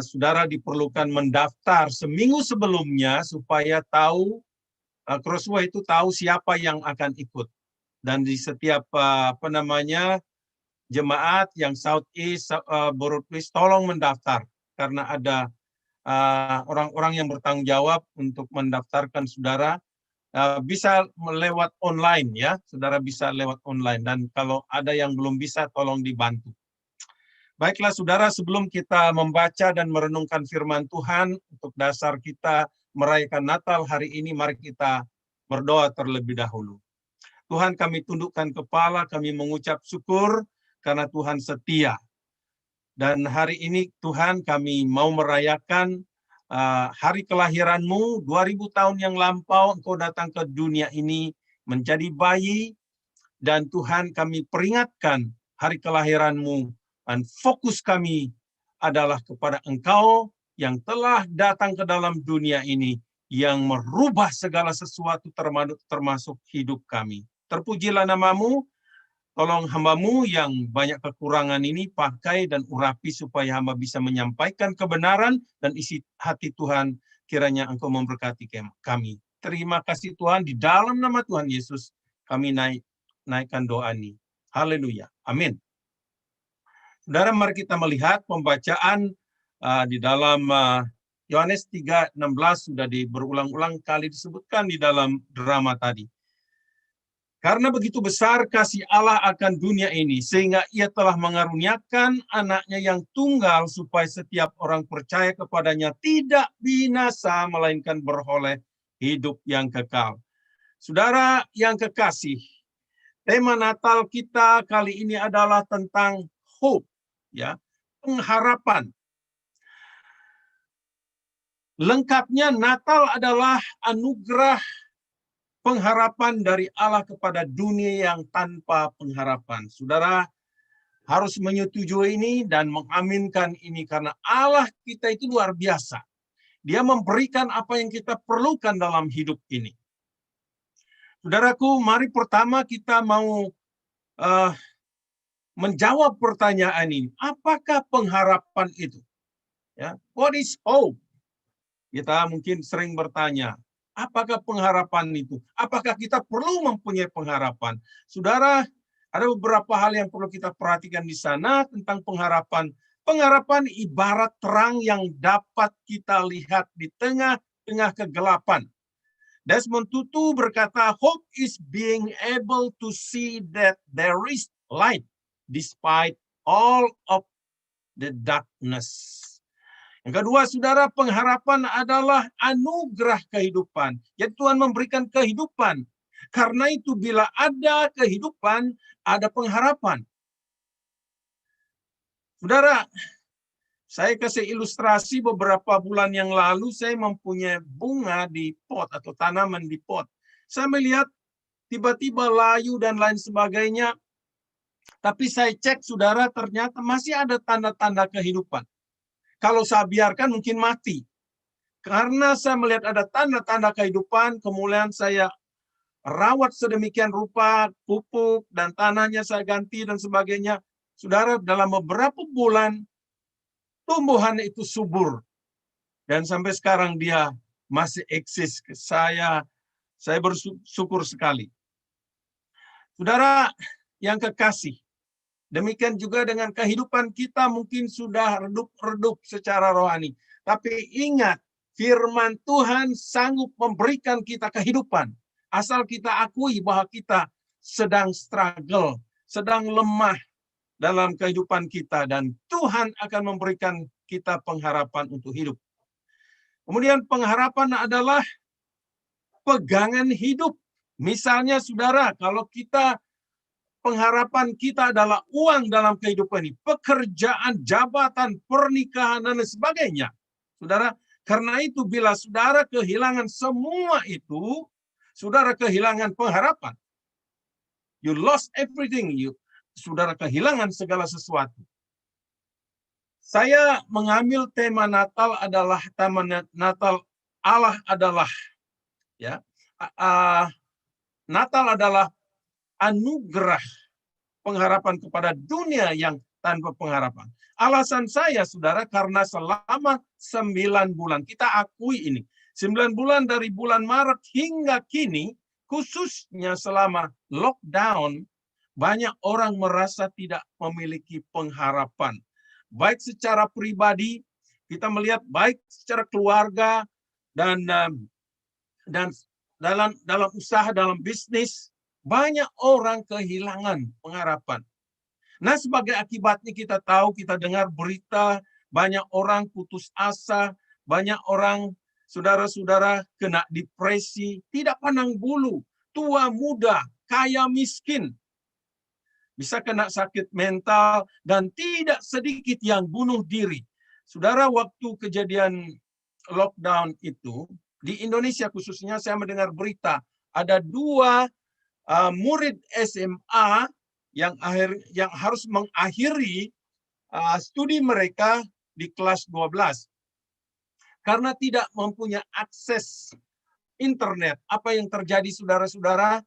saudara diperlukan mendaftar seminggu sebelumnya supaya tahu, Crossway itu tahu siapa yang akan ikut. Dan di setiap jemaat yang Southeast, Borotwist, tolong mendaftar karena ada orang-orang yang bertanggung jawab untuk mendaftarkan saudara. Bisa lewat online ya, saudara bisa lewat online. Dan kalau ada yang belum bisa, tolong dibantu. Baiklah saudara, sebelum kita membaca dan merenungkan firman Tuhan untuk dasar kita merayakan Natal hari ini, mari kita berdoa terlebih dahulu. Tuhan, kami tundukkan kepala, kami mengucap syukur karena Tuhan setia. Dan hari ini Tuhan kami mau merayakan hari kelahiran-Mu, 2000 tahun yang lampau Engkau datang ke dunia ini menjadi bayi, dan Tuhan kami peringatkan hari kelahiran-Mu. Dan fokus kami adalah kepada Engkau yang telah datang ke dalam dunia ini, yang merubah segala sesuatu termasuk hidup kami. Terpujilah nama-Mu, tolong hamba-Mu yang banyak kekurangan ini pakai dan urapi supaya hamba bisa menyampaikan kebenaran dan isi hati Tuhan, kiranya Engkau memberkati kami. Terima kasih Tuhan, di dalam nama Tuhan Yesus kami naikkan doa ini. Haleluya. Amin. Saudara, mari kita melihat pembacaan di dalam Yohanes 3:16 sudah berulang-ulang kali disebutkan di dalam drama tadi. Karena begitu besar kasih Allah akan dunia ini, sehingga Ia telah mengaruniakan anaknya yang tunggal, supaya setiap orang percaya kepadanya tidak binasa, melainkan beroleh hidup yang kekal. Saudara yang kekasih, tema Natal kita kali ini adalah tentang hope. Ya, pengharapan. Lengkapnya Natal adalah anugerah pengharapan dari Allah kepada dunia yang tanpa pengharapan. Saudara harus menyetujui ini dan mengaminkan ini karena Allah kita itu luar biasa. Dia memberikan apa yang kita perlukan dalam hidup ini. Saudaraku, mari pertama kita mau menjawab pertanyaan ini. Apakah pengharapan itu? Ya, what is hope? Kita mungkin sering bertanya, apakah pengharapan itu? Apakah kita perlu mempunyai pengharapan? Saudara, ada beberapa hal yang perlu kita perhatikan di sana tentang pengharapan. Pengharapan ibarat terang yang dapat kita lihat di tengah-tengah kegelapan. Desmond Tutu berkata, hope is being able to see that there is light despite all of the darkness. Yang kedua, saudara, pengharapan adalah anugerah kehidupan. Jadi Tuhan memberikan kehidupan. Karena itu bila ada kehidupan, ada pengharapan. Saudara, saya kasih ilustrasi beberapa bulan yang lalu, saya mempunyai bunga di pot atau tanaman di pot. Saya melihat tiba-tiba layu dan lain sebagainya. Tapi saya cek, saudara, ternyata masih ada tanda-tanda kehidupan. Kalau saya biarkan mungkin mati. Karena saya melihat ada tanda-tanda kehidupan, kemudian saya rawat sedemikian rupa, pupuk, dan tanahnya saya ganti dan sebagainya. Saudara, dalam beberapa bulan, tumbuhan itu subur. Dan sampai sekarang dia masih eksis. Saya bersyukur sekali. Saudara yang kekasih, demikian juga dengan kehidupan kita mungkin sudah redup-redup secara rohani. Tapi ingat, firman Tuhan sanggup memberikan kita kehidupan. Asal kita akui bahwa kita sedang struggle, sedang lemah dalam kehidupan kita. Dan Tuhan akan memberikan kita pengharapan untuk hidup. Kemudian pengharapan adalah pegangan hidup. Misalnya saudara, kalau pengharapan kita adalah uang dalam kehidupan ini, pekerjaan, jabatan, pernikahan, dan sebagainya. Saudara, karena itu bila saudara kehilangan semua itu, saudara kehilangan pengharapan. You lost everything. Saudara kehilangan segala sesuatu. Saya mengambil tema Natal adalah Natal Allah adalah Natal adalah anugerah pengharapan kepada dunia yang tanpa pengharapan. Alasan saya, saudara, karena selama 9 bulan, kita akui ini, 9 bulan dari bulan Maret hingga kini, khususnya selama lockdown, banyak orang merasa tidak memiliki pengharapan. Baik secara pribadi, kita melihat baik secara keluarga, dan dalam usaha, dalam bisnis, banyak orang kehilangan pengharapan. Nah, sebagai akibatnya kita tahu, kita dengar berita, banyak orang putus asa, banyak orang, saudara-saudara, kena depresi, tidak pandang bulu, tua, muda, kaya, miskin. Bisa kena sakit mental, dan tidak sedikit yang bunuh diri. Saudara, waktu kejadian lockdown itu, di Indonesia khususnya saya mendengar berita, ada 2 murid SMA yang harus mengakhiri studi mereka di kelas 12. Karena tidak mempunyai akses internet. Apa yang terjadi, saudara-saudara?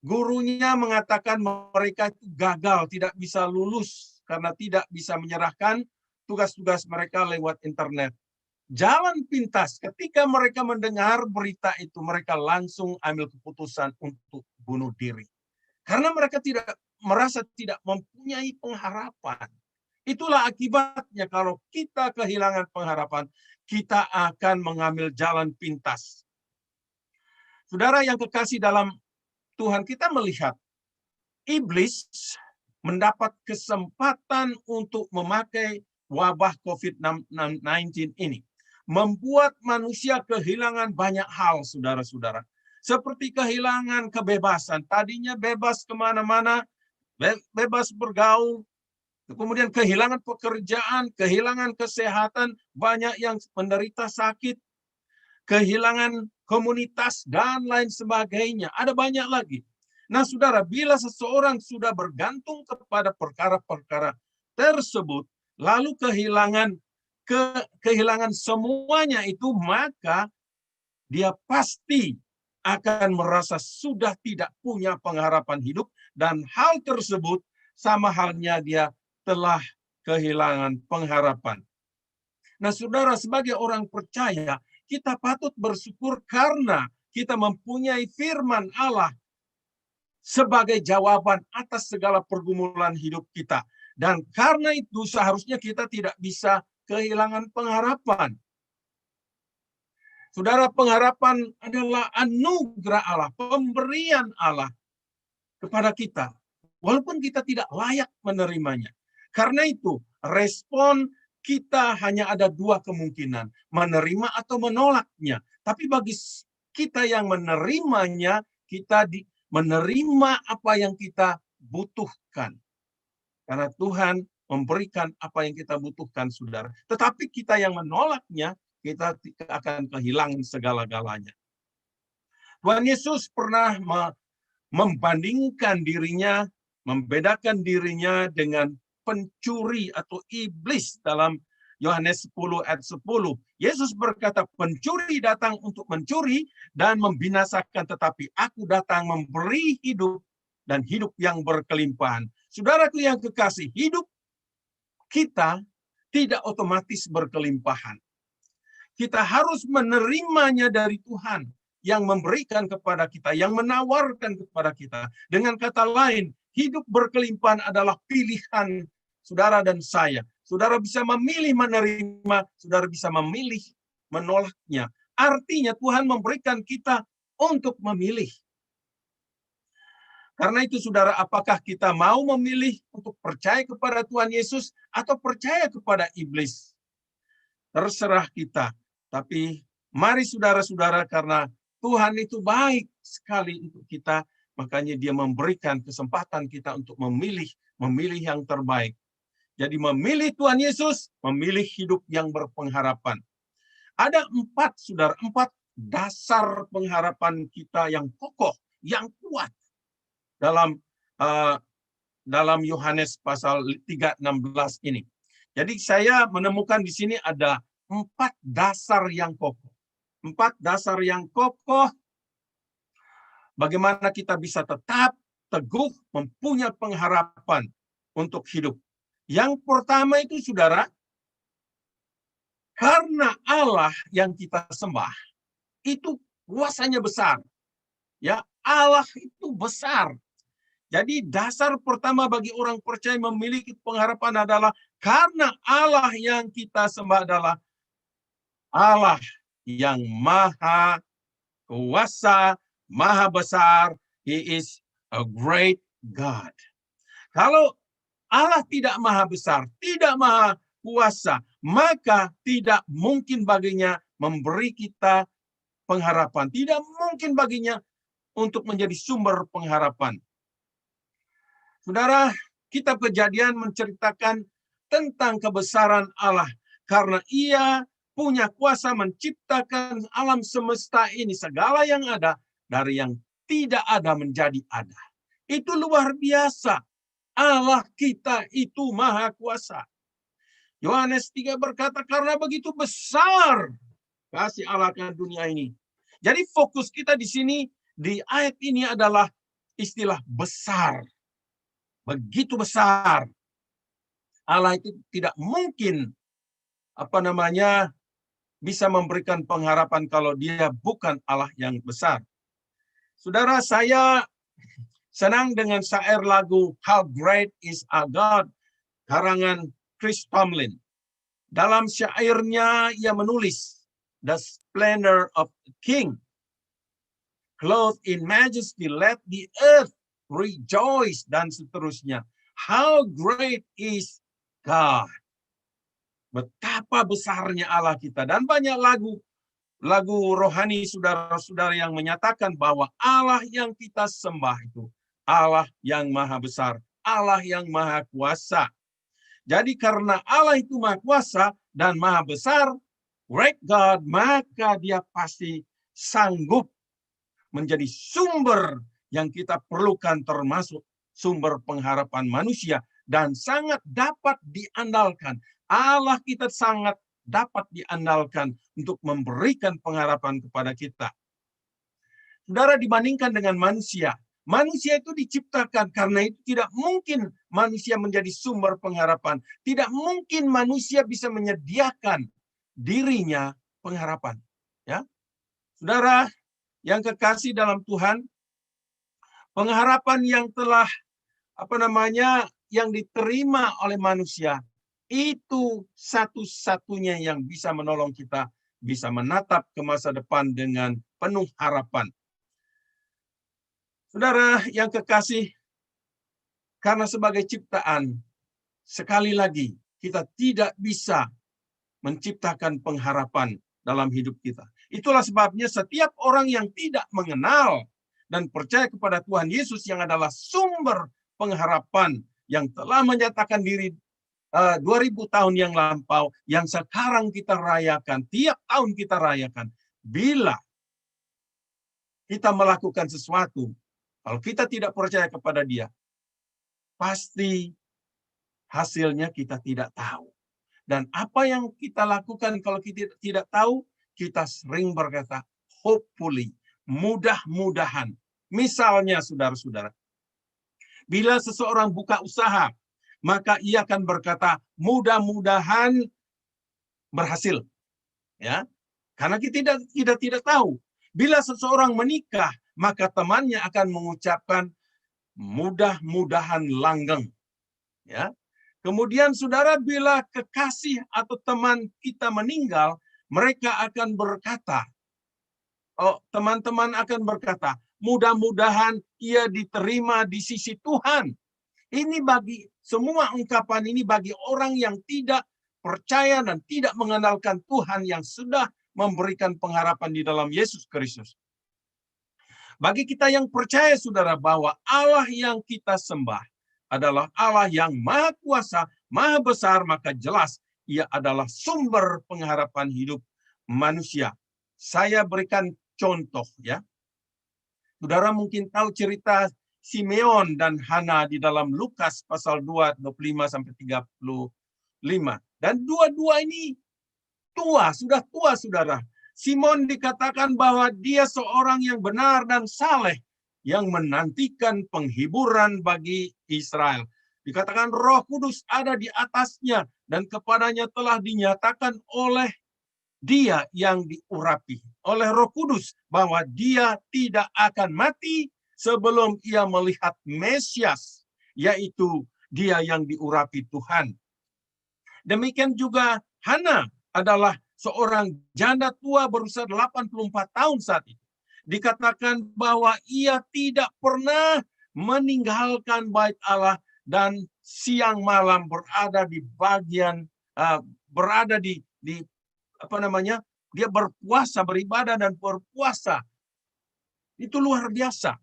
Gurunya mengatakan mereka itu gagal, tidak bisa lulus karena tidak bisa menyerahkan tugas-tugas mereka lewat internet. Jalan pintas, ketika mereka mendengar berita itu, mereka langsung ambil keputusan untuk bunuh diri. Karena mereka merasa tidak mempunyai pengharapan. Itulah akibatnya kalau kita kehilangan pengharapan, kita akan mengambil jalan pintas. Saudara yang kekasih dalam Tuhan, kita melihat iblis mendapat kesempatan untuk memakai wabah COVID-19 ini. Membuat manusia kehilangan banyak hal, saudara-saudara. Seperti kehilangan kebebasan. Tadinya bebas kemana-mana, bebas bergaul. Kemudian kehilangan pekerjaan, kehilangan kesehatan, banyak yang menderita sakit. Kehilangan komunitas, dan lain sebagainya. Ada banyak lagi. Nah, saudara, bila seseorang sudah bergantung kepada perkara-perkara tersebut, lalu kehilangan semuanya itu, maka dia pasti akan merasa sudah tidak punya pengharapan hidup, dan hal tersebut sama halnya dia telah kehilangan pengharapan. Nah, saudara, sebagai orang percaya, kita patut bersyukur karena kita mempunyai firman Allah sebagai jawaban atas segala pergumulan hidup kita. Dan karena itu seharusnya kita tidak bisa kehilangan pengharapan. Saudara, pengharapan adalah anugerah Allah, pemberian Allah kepada kita. Walaupun kita tidak layak menerimanya. Karena itu, respon kita hanya ada dua kemungkinan, menerima atau menolaknya. Tapi bagi kita yang menerimanya, kita menerima apa yang kita butuhkan. Karena Tuhan memberikan apa yang kita butuhkan, saudara. Tetapi kita yang menolaknya, kita akan kehilangan segala-galanya. Tuhan Yesus pernah membandingkan dirinya, membedakan dirinya dengan pencuri atau iblis dalam Yohanes 10 ayat 10. Yesus berkata, pencuri datang untuk mencuri dan membinasakan, tetapi aku datang memberi hidup dan hidup yang berkelimpahan. Saudaraku yang kekasih, hidup kita tidak otomatis berkelimpahan. Kita harus menerimanya dari Tuhan yang memberikan kepada kita, yang menawarkan kepada kita. Dengan kata lain, hidup berkelimpahan adalah pilihan saudara dan saya. Saudara bisa memilih menerima, saudara bisa memilih menolaknya. Artinya Tuhan memberikan kita untuk memilih. Karena itu saudara, apakah kita mau memilih untuk percaya kepada Tuhan Yesus atau percaya kepada iblis? Terserah kita. Tapi mari saudara-saudara, karena Tuhan itu baik sekali untuk kita, makanya dia memberikan kesempatan kita untuk memilih yang terbaik. Jadi memilih Tuhan Yesus, memilih hidup yang berpengharapan. Ada 4 dasar pengharapan kita yang kokoh, yang kuat dalam Yohanes pasal 3:16 ini. Jadi saya menemukan di sini ada 4 dasar yang kokoh. 4 dasar yang kokoh bagaimana kita bisa tetap teguh mempunyai pengharapan untuk hidup. Yang pertama itu saudara, karena Allah yang kita sembah itu kuasanya besar. Ya, Allah itu besar. Jadi dasar pertama bagi orang percaya memiliki pengharapan adalah karena Allah yang kita sembah adalah Allah yang maha kuasa, maha besar. He is a great God. Kalau Allah tidak maha besar, tidak maha kuasa, maka tidak mungkin baginya memberi kita pengharapan. Tidak mungkin baginya untuk menjadi sumber pengharapan. Saudara, kitab Kejadian menceritakan tentang kebesaran Allah. Karena ia punya kuasa menciptakan alam semesta ini, segala yang ada, dari yang tidak ada menjadi ada. Itu luar biasa. Allah kita itu maha kuasa. Yohanes 3 berkata, karena begitu besar kasih Allah akan dunia ini. Jadi fokus kita di sini, di ayat ini adalah istilah besar. Begitu besar. Allah itu tidak mungkin bisa memberikan pengharapan kalau dia bukan Allah yang besar. Saudara, saya senang dengan syair lagu How Great Is Our God, karangan Chris Tomlin. Dalam syairnya ia menulis, The splendor of the King, clothed in majesty, let the earth rejoice, dan seterusnya. How great is God. Betapa besarnya Allah kita. Dan banyak lagu rohani saudara-saudara yang menyatakan bahwa Allah yang kita sembah itu Allah yang maha besar, Allah yang maha kuasa. Jadi karena Allah itu maha kuasa dan maha besar, great God, maka dia pasti sanggup menjadi sumber yang kita perlukan, termasuk sumber pengharapan manusia, dan sangat dapat diandalkan. Allah kita sangat dapat diandalkan untuk memberikan pengharapan kepada kita. Saudara, dibandingkan dengan manusia, Manusia itu diciptakan, karena itu tidak mungkin manusia menjadi sumber pengharapan. Tidak mungkin manusia bisa menyediakan dirinya pengharapan. Ya, saudara yang kekasih dalam Tuhan, pengharapan yang telah yang diterima oleh manusia itu satu-satunya yang bisa menolong kita bisa menatap ke masa depan dengan penuh harapan. Saudara yang kekasih, karena sebagai ciptaan, sekali lagi kita tidak bisa menciptakan pengharapan dalam hidup kita. Itulah sebabnya setiap orang yang tidak mengenal dan percaya kepada Tuhan Yesus yang adalah sumber pengharapan yang telah menyatakan diri 2000 tahun yang lampau, yang sekarang kita rayakan, tiap tahun kita rayakan. Bila kita melakukan sesuatu, kalau kita tidak percaya kepada Dia, pasti hasilnya kita tidak tahu. Dan apa yang kita lakukan kalau kita tidak tahu, kita sering berkata, hopefully, mudah-mudahan. Misalnya, saudara-saudara, bila seseorang buka usaha, maka ia akan berkata, mudah-mudahan berhasil. Ya, karena kita tidak tahu. Bila seseorang menikah, maka temannya akan mengucapkan mudah-mudahan langgeng. Ya. Kemudian saudara, bila kekasih atau teman kita meninggal, mereka akan berkata, teman-teman akan berkata, mudah-mudahan ia diterima di sisi Tuhan. Ini bagi semua ungkapan ini bagi orang yang tidak percaya dan tidak mengenalkan Tuhan yang sudah memberikan pengharapan di dalam Yesus Kristus. Bagi kita yang percaya, saudara, bahwa Allah yang kita sembah adalah Allah yang maha kuasa, maha besar, maka jelas Ia adalah sumber pengharapan hidup manusia. Saya berikan contoh, ya. Saudara mungkin tahu cerita Simeon dan Hana di dalam Lukas pasal 2, 25-35. Dan dua-dua ini sudah tua, saudara. Simon dikatakan bahwa dia seorang yang benar dan saleh, yang menantikan penghiburan bagi Israel. Dikatakan Roh Kudus ada di atasnya, dan kepadanya telah dinyatakan oleh dia yang diurapi, oleh Roh Kudus, bahwa dia tidak akan mati sebelum ia melihat Mesias, yaitu dia yang diurapi Tuhan. Demikian juga Hana adalah seorang janda tua berusia 84 tahun saat itu. Dikatakan bahwa ia tidak pernah meninggalkan bait Allah dan siang malam berada di dia berpuasa, beribadah dan berpuasa. Itu luar biasa.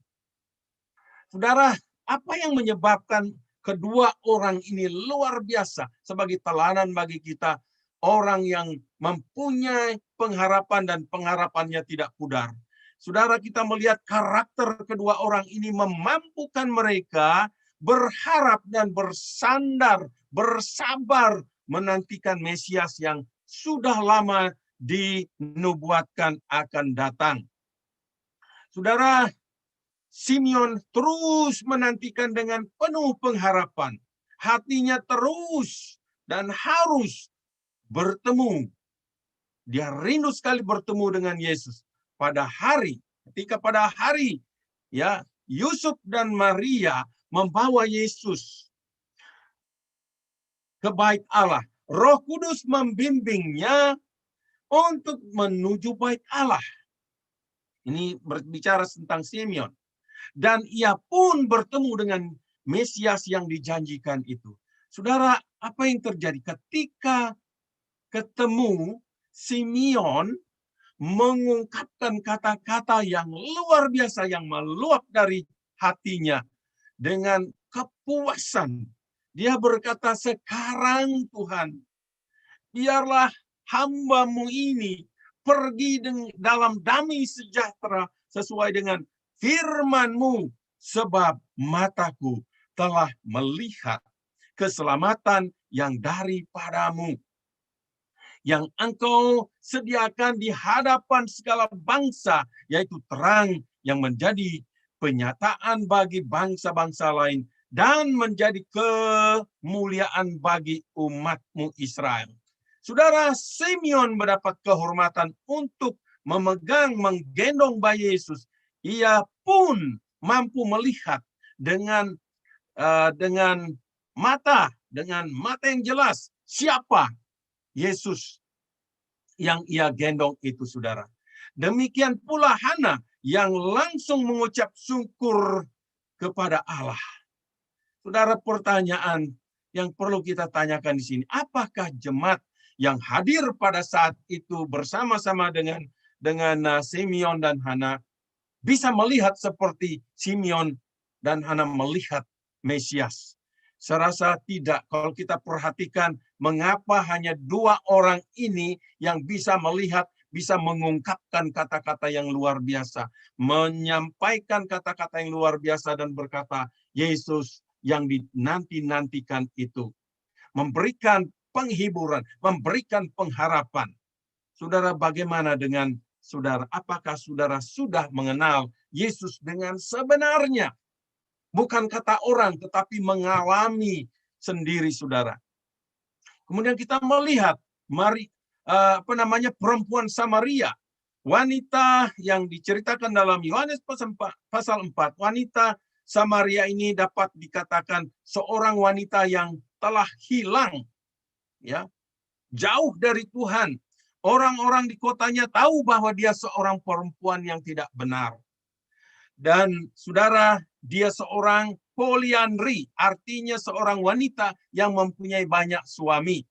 Saudara, apa yang menyebabkan kedua orang ini luar biasa sebagai teladan bagi kita, orang yang mempunyai pengharapan dan pengharapannya tidak pudar. Saudara, kita melihat karakter kedua orang ini memampukan mereka berharap dan bersandar, bersabar menantikan Mesias yang sudah lama dinubuatkan akan datang. Saudara, Simeon terus menantikan dengan penuh pengharapan. Hatinya terus dan harus bertemu. Dia rindu sekali bertemu dengan Yesus. Ketika pada hari ya, Yusuf dan Maria membawa Yesus ke bait Allah. Roh Kudus membimbingnya untuk menuju bait Allah. Ini berbicara tentang Simeon. Dan ia pun bertemu dengan Mesias yang dijanjikan itu. Saudara, apa yang terjadi ketika ketemu? Simeon mengungkapkan kata-kata yang luar biasa yang meluap dari hatinya dengan kepuasan. Dia berkata, sekarang Tuhan, biarlah hamba-Mu ini pergi dalam damai sejahtera sesuai dengan firman-Mu, sebab mataku telah melihat keselamatan yang daripada-Mu, yang Engkau sediakan di hadapan segala bangsa, yaitu terang yang menjadi penyataan bagi bangsa-bangsa lain, dan menjadi kemuliaan bagi umatmu Israel. Saudara, Simeon mendapat kehormatan untuk menggendong bayi Yesus. Ia pun mampu melihat dengan mata yang jelas siapa Yesus yang ia gendong itu, saudara. Demikian pula Hana yang langsung mengucap syukur kepada Allah. Saudara, pertanyaan yang perlu kita tanyakan di sini, apakah jemaat yang hadir pada saat itu bersama-sama dengan Simeon dan Hana bisa melihat seperti Simeon dan Hana melihat Mesias? Saya rasa tidak. Kalau kita perhatikan mengapa hanya 2 orang ini yang bisa melihat, bisa mengungkapkan kata-kata yang luar biasa, menyampaikan kata-kata yang luar biasa dan berkata, Yesus yang dinanti-nantikan itu. Memberikan penghiburan, memberikan pengharapan. Saudara, bagaimana dengan saudara? Apakah saudara sudah mengenal Yesus dengan sebenarnya? Bukan kata orang, tetapi mengalami sendiri, saudara. Kemudian kita melihat perempuan Samaria, wanita yang diceritakan dalam Yohanes pasal 4. Wanita Samaria ini dapat dikatakan seorang wanita yang telah hilang, ya, jauh dari Tuhan. Orang-orang di kotanya tahu bahwa dia seorang perempuan yang tidak benar. Dan saudara, dia seorang poliandri, artinya seorang wanita yang mempunyai banyak suami.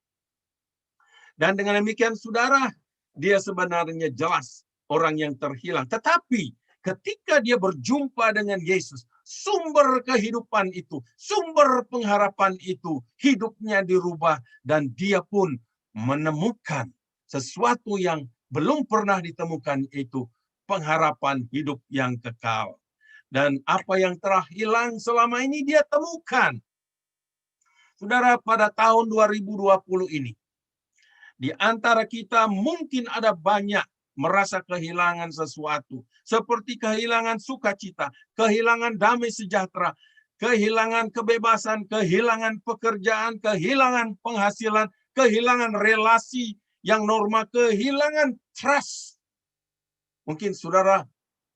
Dan dengan demikian, saudara, dia sebenarnya jelas orang yang terhilang. Tetapi ketika dia berjumpa dengan Yesus, sumber kehidupan itu, sumber pengharapan itu, hidupnya dirubah dan dia pun menemukan sesuatu yang belum pernah ditemukan, itu pengharapan hidup yang kekal. Dan apa yang telah hilang selama ini dia temukan. Saudara, pada tahun 2020 ini, di antara kita mungkin ada banyak merasa kehilangan sesuatu. Seperti kehilangan sukacita, kehilangan damai sejahtera, kehilangan kebebasan, kehilangan pekerjaan, kehilangan penghasilan, kehilangan relasi yang normal, kehilangan trust. Mungkin saudara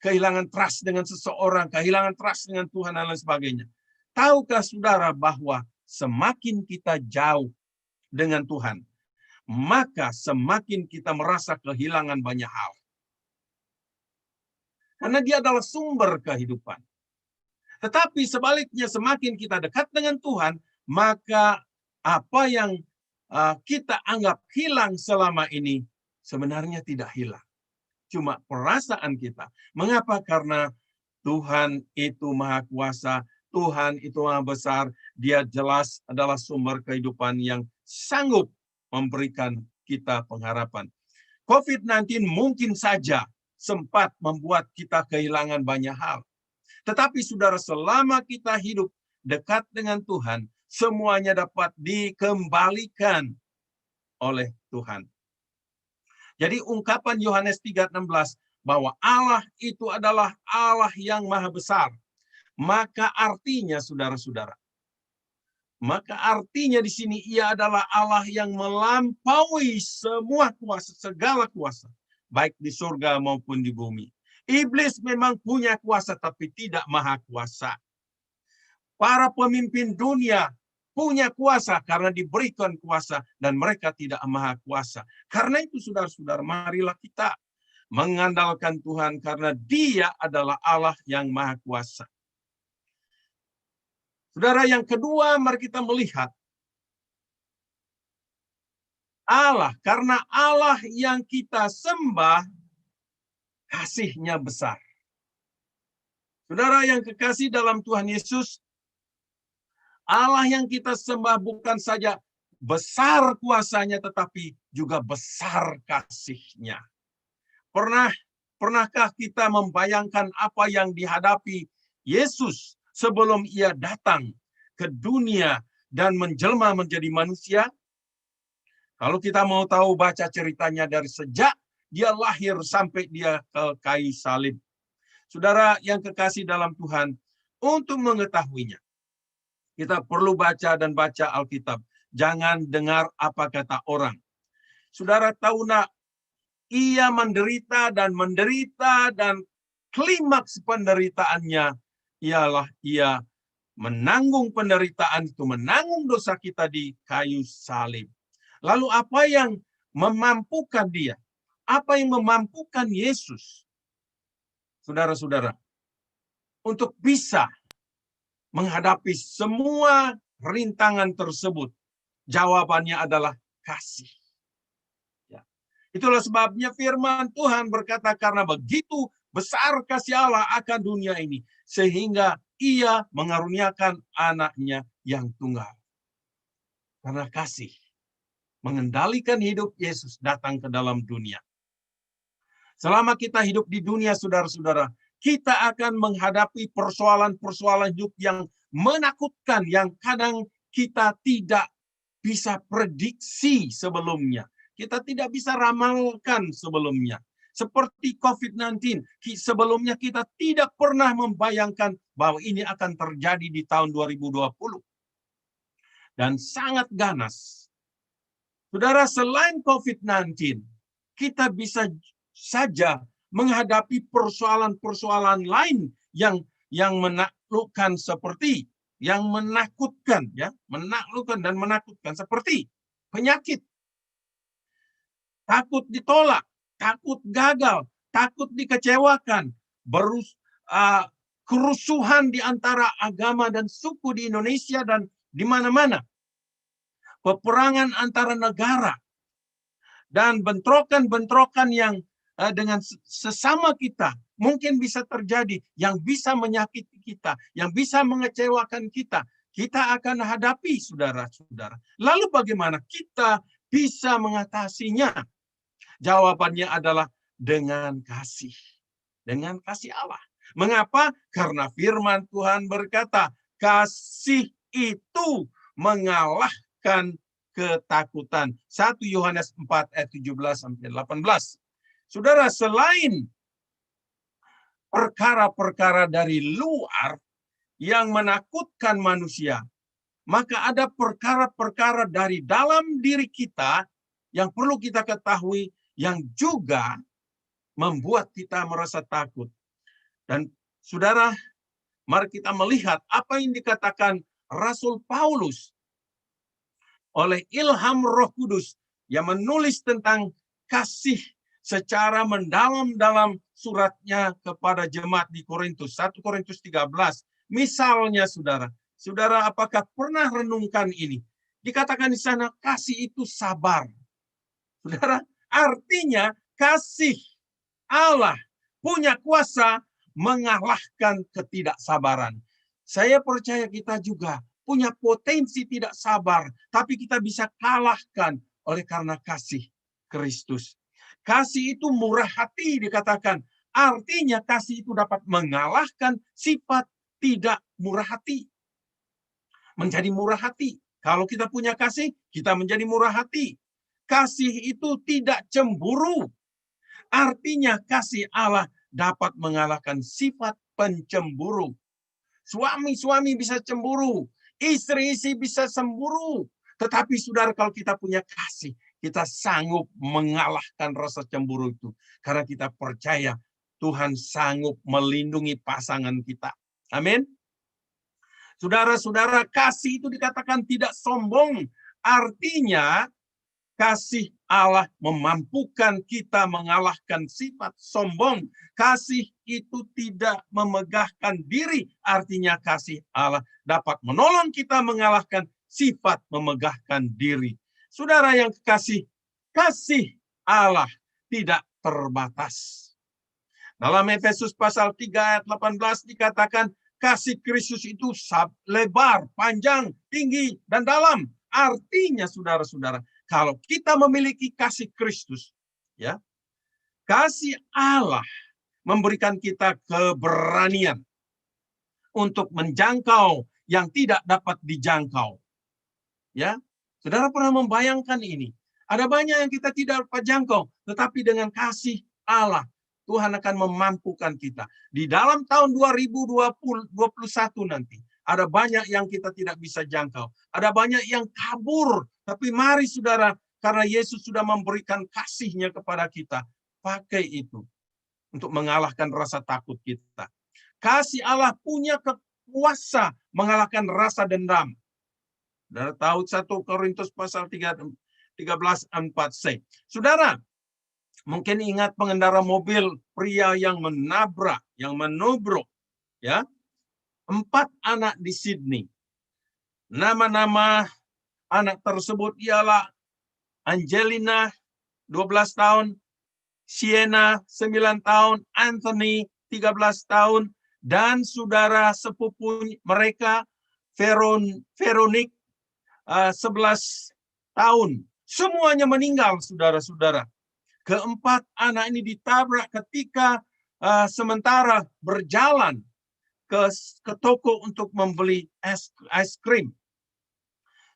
kehilangan trust dengan seseorang, kehilangan trust dengan Tuhan dan lain sebagainya. Tahukah saudara bahwa semakin kita jauh dengan Tuhan, maka semakin kita merasa kehilangan banyak hal. Karena dia adalah sumber kehidupan. Tetapi sebaliknya, semakin kita dekat dengan Tuhan, maka apa yang kita anggap hilang selama ini sebenarnya tidak hilang. Cuma perasaan kita. Mengapa? Karena Tuhan itu Maha Kuasa, Tuhan itu Maha Besar, Dia jelas adalah sumber kehidupan yang sanggup memberikan kita pengharapan. COVID-19 mungkin saja sempat membuat kita kehilangan banyak hal. Tetapi saudara, selama kita hidup dekat dengan Tuhan, semuanya dapat dikembalikan oleh Tuhan. Jadi ungkapan Yohanes 3:16 bahwa Allah itu adalah Allah yang maha besar. Maka artinya, saudara-saudara, maka artinya di sini ia adalah Allah yang melampaui semua kuasa, segala kuasa, baik di surga maupun di bumi. Iblis memang punya kuasa, tapi tidak maha kuasa. Para pemimpin dunia punya kuasa karena diberikan kuasa, dan mereka tidak maha kuasa. Karena itu saudara-saudara, marilah kita mengandalkan Tuhan karena Dia adalah Allah yang maha kuasa. Saudara, yang kedua, mari kita melihat Allah, karena Allah yang kita sembah kasih-Nya besar. Saudara yang kekasih dalam Tuhan Yesus, Allah yang kita sembah bukan saja besar kuasanya, tetapi juga besar kasih-Nya. Pernahkah kita membayangkan apa yang dihadapi Yesus sebelum Ia datang ke dunia dan menjelma menjadi manusia? Kalau kita mau tahu, baca ceritanya dari sejak Dia lahir sampai Dia ke kayu salib. Saudara yang kekasih dalam Tuhan, untuk mengetahuinya, kita perlu baca dan baca Alkitab. Jangan dengar apa kata orang. Saudara tahu nak, ia menderita dan klimaks penderitaannya ialah ia menanggung penderitaan itu, menanggung dosa kita di kayu salib. Lalu apa yang memampukan dia? Apa yang memampukan Yesus? Saudara-saudara, untuk bisa menghadapi semua rintangan tersebut, jawabannya adalah kasih. Ya. Itulah sebabnya firman Tuhan berkata, karena begitu besar kasih Allah akan dunia ini, sehingga ia mengaruniakan anaknya yang tunggal. Karena kasih mengendalikan hidup Yesus datang ke dalam dunia. Selama kita hidup di dunia, saudara-saudara, kita akan menghadapi persoalan-persoalan hidup yang menakutkan, yang kadang kita tidak bisa prediksi sebelumnya. Kita tidak bisa ramalkan sebelumnya. Seperti COVID-19, sebelumnya kita tidak pernah membayangkan bahwa ini akan terjadi di tahun 2020. Dan sangat ganas. Saudara, selain COVID-19, kita bisa saja menghadapi persoalan-persoalan lain yang menaklukkan, seperti yang menakutkan, ya, menaklukkan dan menakutkan, seperti penyakit, takut ditolak, takut gagal, takut dikecewakan, kerusuhan di antara agama dan suku di Indonesia dan di mana-mana, peperangan antara negara, dan bentrokan-bentrokan yang dengan sesama kita mungkin bisa terjadi, yang bisa menyakiti kita, yang bisa mengecewakan kita. Kita akan hadapi, saudara-saudara. Lalu bagaimana kita bisa mengatasinya? Jawabannya adalah dengan kasih. Dengan kasih Allah. Mengapa? Karena firman Tuhan berkata, kasih itu mengalahkan ketakutan. 1 Yohanes 4 ayat 17-18. Saudara, selain perkara-perkara dari luar yang menakutkan manusia, maka ada perkara-perkara dari dalam diri kita yang perlu kita ketahui, yang juga membuat kita merasa takut. Dan saudara, mari kita melihat apa yang dikatakan Rasul Paulus oleh ilham Roh Kudus yang menulis tentang kasih secara mendalam dalam suratnya kepada jemaat di Korintus, 1 Korintus 13. Misalnya, saudara, apakah pernah renungkan ini? Dikatakan di sana, kasih itu sabar. Saudara, artinya kasih Allah punya kuasa mengalahkan ketidaksabaran. Saya percaya kita juga punya potensi tidak sabar, tapi kita bisa kalahkan oleh karena kasih Kristus. Kasih itu murah hati dikatakan. Artinya kasih itu dapat mengalahkan sifat tidak murah hati. Menjadi murah hati. Kalau kita punya kasih, kita menjadi murah hati. Kasih itu tidak cemburu. Artinya kasih Allah dapat mengalahkan sifat pencemburu. Suami-suami bisa cemburu. Istri-istri bisa cemburu. Tetapi saudara, kalau kita punya kasih, kita sanggup mengalahkan rasa cemburu itu. Karena kita percaya Tuhan sanggup melindungi pasangan kita. Amin. Saudara-saudara, kasih itu dikatakan tidak sombong. Artinya, kasih Allah memampukan kita mengalahkan sifat sombong. Kasih itu tidak memegahkan diri. Artinya kasih Allah dapat menolong kita mengalahkan sifat memegahkan diri. Saudara yang kekasih, kasih Allah tidak terbatas. Dalam Efesus pasal 3 ayat 18 dikatakan, kasih Kristus itu lebar, panjang, tinggi, dan dalam. Artinya, saudara-saudara, kalau kita memiliki kasih Kristus, ya, kasih Allah memberikan kita keberanian untuk menjangkau yang tidak dapat dijangkau. Ya, saudara pernah membayangkan ini? Ada banyak yang kita tidak dapat jangkau, tetapi dengan kasih Allah, Tuhan akan memampukan kita. Di dalam tahun 2021 nanti, ada banyak yang kita tidak bisa jangkau. Ada banyak yang kabur. Tapi mari saudara, karena Yesus sudah memberikan kasih-Nya kepada kita, pakai itu untuk mengalahkan rasa takut kita. Kasih Allah punya kuasa mengalahkan rasa dendam. Saudara tahu 1 Korintus pasal 13:4c. Saudara, mungkin ingat pengendara mobil pria yang menabrak, yang menubruk, ya, 4 anak di Sydney. Nama-nama anak tersebut ialah Angelina, 12 tahun, Sienna, 9 tahun, Anthony, 13 tahun, dan saudara sepupu mereka, Veronique, 11 tahun. Semuanya meninggal, saudara-saudara. Keempat anak ini ditabrak ketika sementara berjalan ke toko untuk membeli es krim.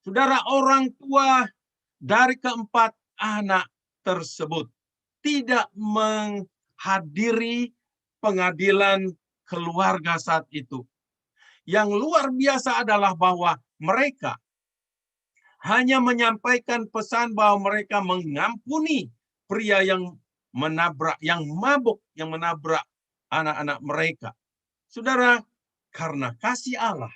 Saudara, orang tua dari keempat anak tersebut tidak menghadiri pengadilan keluarga saat itu. Yang luar biasa adalah bahwa mereka hanya menyampaikan pesan bahwa mereka mengampuni pria yang menabrak, yang mabuk, yang menabrak anak-anak mereka. Saudara, karena kasih Allah,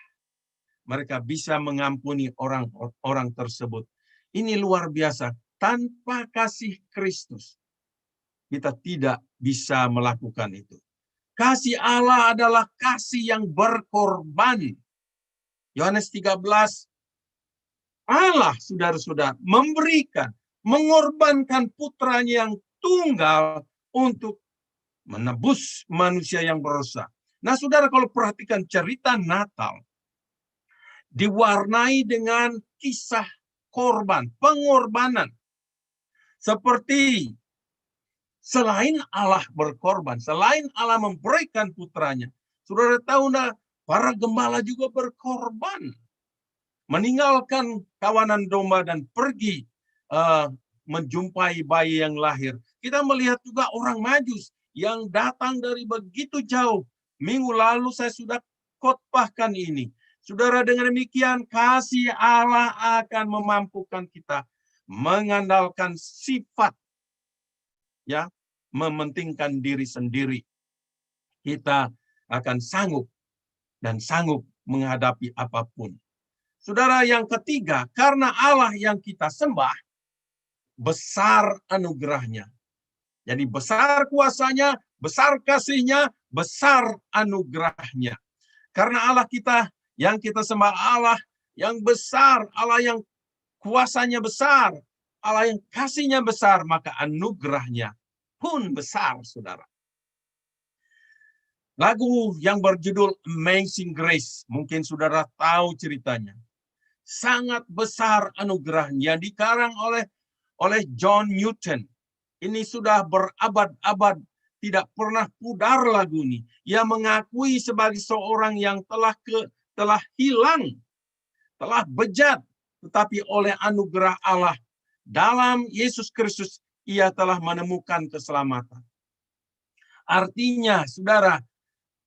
mereka bisa mengampuni orang-orang tersebut. Ini luar biasa. Tanpa kasih Kristus, kita tidak bisa melakukan itu. Kasih Allah adalah kasih yang berkorban. Yohanes 13, Allah, saudara-saudara, memberikan, mengorbankan putranya yang tunggal untuk menebus manusia yang berdosa. Nah, saudara, kalau perhatikan cerita Natal, diwarnai dengan kisah korban, pengorbanan. Seperti selain Allah berkorban, selain Allah memberikan putranya, saudara tahu nah, para gembala juga berkorban. Meninggalkan kawanan domba dan pergi menjumpai bayi yang lahir. Kita melihat juga orang Majus yang datang dari begitu jauh. Minggu lalu saya sudah khotbahkan ini. Saudara, dengan demikian kasih Allah akan memampukan kita mengandalkan sifat, ya, mementingkan diri sendiri. Kita akan sanggup dan sanggup menghadapi apapun. Saudara, yang ketiga, karena Allah yang kita sembah, besar anugerahnya. Jadi besar kuasanya, besar kasihnya, besar anugerahnya. Karena Allah kita, yang kita sembah Allah yang besar, Allah yang kuasanya besar, Allah yang kasihnya besar, maka anugerahnya pun besar, saudara. Lagu yang berjudul Amazing Grace, mungkin saudara tahu ceritanya. Sangat besar anugerahnya, dikarang oleh John Newton. Ini sudah berabad-abad, tidak pernah pudar lagu ini. Ia mengakui sebagai seorang yang telah hilang, telah bejat, tetapi oleh anugerah Allah dalam Yesus Kristus ia telah menemukan keselamatan. Artinya, saudara,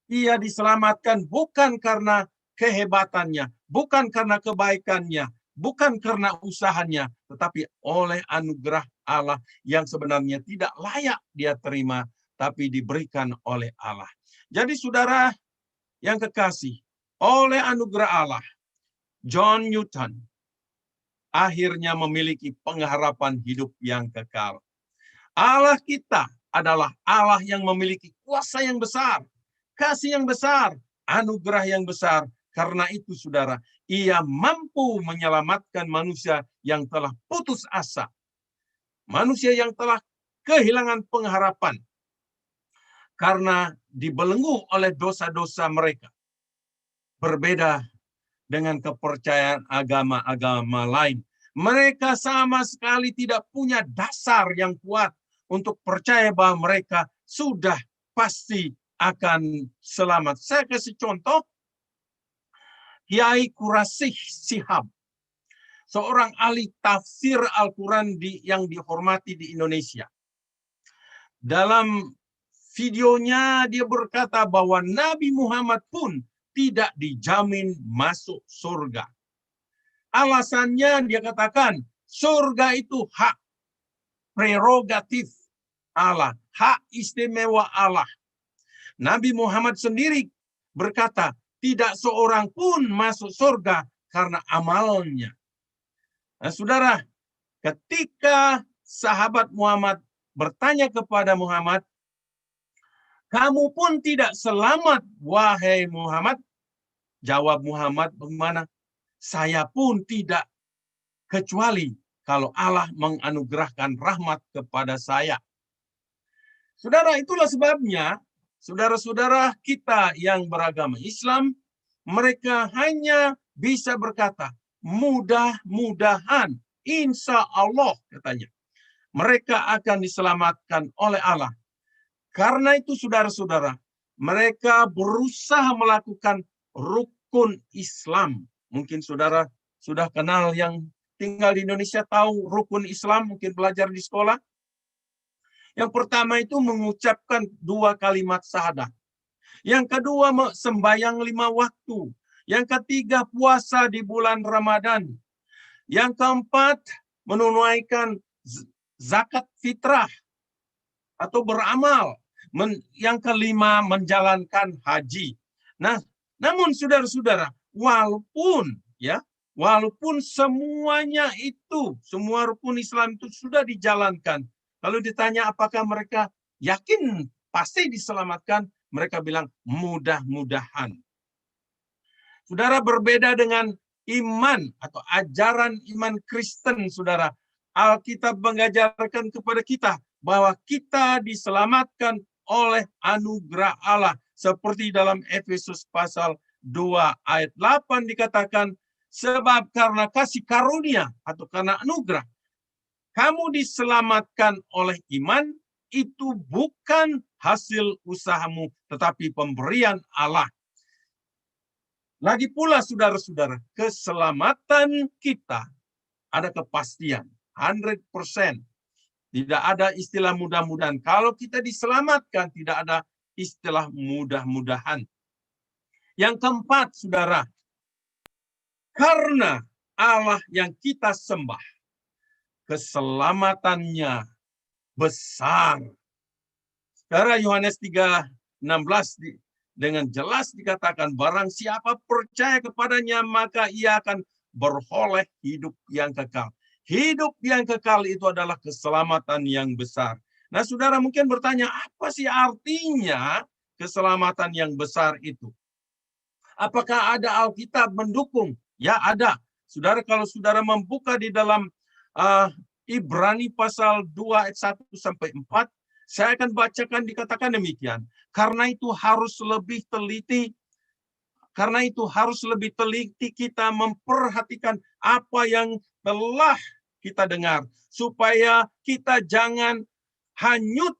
ia diselamatkan bukan karena kehebatannya, bukan karena kebaikannya, bukan karena usahanya, tetapi oleh anugerah Allah yang sebenarnya tidak layak dia terima, tapi diberikan oleh Allah. Jadi saudara yang kekasih, oleh anugerah Allah, John Newton akhirnya memiliki pengharapan hidup yang kekal. Allah kita adalah Allah yang memiliki kuasa yang besar, kasih yang besar, anugerah yang besar. Karena itu, saudara, ia mampu menyelamatkan manusia yang telah putus asa. Manusia yang telah kehilangan pengharapan. Karena dibelenggu oleh dosa-dosa mereka. Berbeda dengan kepercayaan agama-agama lain. Mereka sama sekali tidak punya dasar yang kuat untuk percaya bahwa mereka sudah pasti akan selamat. Saya kasih contoh. Kiai Quraisyih Shihab, seorang ahli tafsir Al-Quran yang dihormati di Indonesia. Dalam videonya dia berkata bahwa Nabi Muhammad pun tidak dijamin masuk surga. Alasannya dia katakan, surga itu hak prerogatif Allah, hak istimewa Allah. Nabi Muhammad sendiri berkata, tidak seorang pun masuk surga karena amalnya. Nah, saudara, ketika sahabat Muhammad bertanya kepada Muhammad, kamu pun tidak selamat, wahai Muhammad. Jawab Muhammad bagaimana? Saya pun tidak, kecuali kalau Allah menganugerahkan rahmat kepada saya. Saudara, itulah sebabnya saudara-saudara kita yang beragama Islam, mereka hanya bisa berkata, mudah-mudahan, insya Allah, katanya, mereka akan diselamatkan oleh Allah. Karena itu saudara-saudara, mereka berusaha melakukan rukun Islam. Mungkin saudara sudah kenal yang tinggal di Indonesia tahu rukun Islam, mungkin belajar di sekolah. Yang pertama itu mengucapkan 2 kalimat syahadat. Yang kedua sembahyang 5 waktu. Yang ketiga puasa di bulan Ramadan. Yang keempat menunaikan zakat fitrah atau beramal. Yang kelima menjalankan haji. Nah, namun saudara-saudara, walaupun semuanya itu, semua rukun Islam itu sudah dijalankan, kalau ditanya apakah mereka yakin pasti diselamatkan, mereka bilang mudah-mudahan. Saudara, berbeda dengan iman atau ajaran iman Kristen, saudara. Alkitab mengajarkan kepada kita bahwa kita diselamatkan oleh anugerah Allah. Seperti dalam Efesus pasal 2 ayat 8 dikatakan, sebab karena kasih karunia atau karena anugerah, kamu diselamatkan oleh iman, itu bukan hasil usahamu, tetapi pemberian Allah. Lagi pula saudara-saudara, keselamatan kita ada kepastian, 100%. Tidak ada istilah mudah-mudahan. Kalau kita diselamatkan, tidak ada istilah mudah-mudahan. Yang keempat, saudara, karena Allah yang kita sembah, keselamatannya besar. Saudara, Yohanes 3:16 dengan jelas dikatakan, barang siapa percaya kepadanya, maka ia akan beroleh hidup yang kekal. Hidup yang kekal itu adalah keselamatan yang besar. Nah, saudara mungkin bertanya, apa sih artinya keselamatan yang besar itu? Apakah ada Alkitab mendukung? Ya, ada. Saudara, kalau saudara membuka di dalam Ibrani pasal 2 ayat 1-4, saya akan bacakan, dikatakan demikian. Karena itu harus lebih teliti kita memperhatikan apa yang telah kita dengar, supaya kita jangan hanyut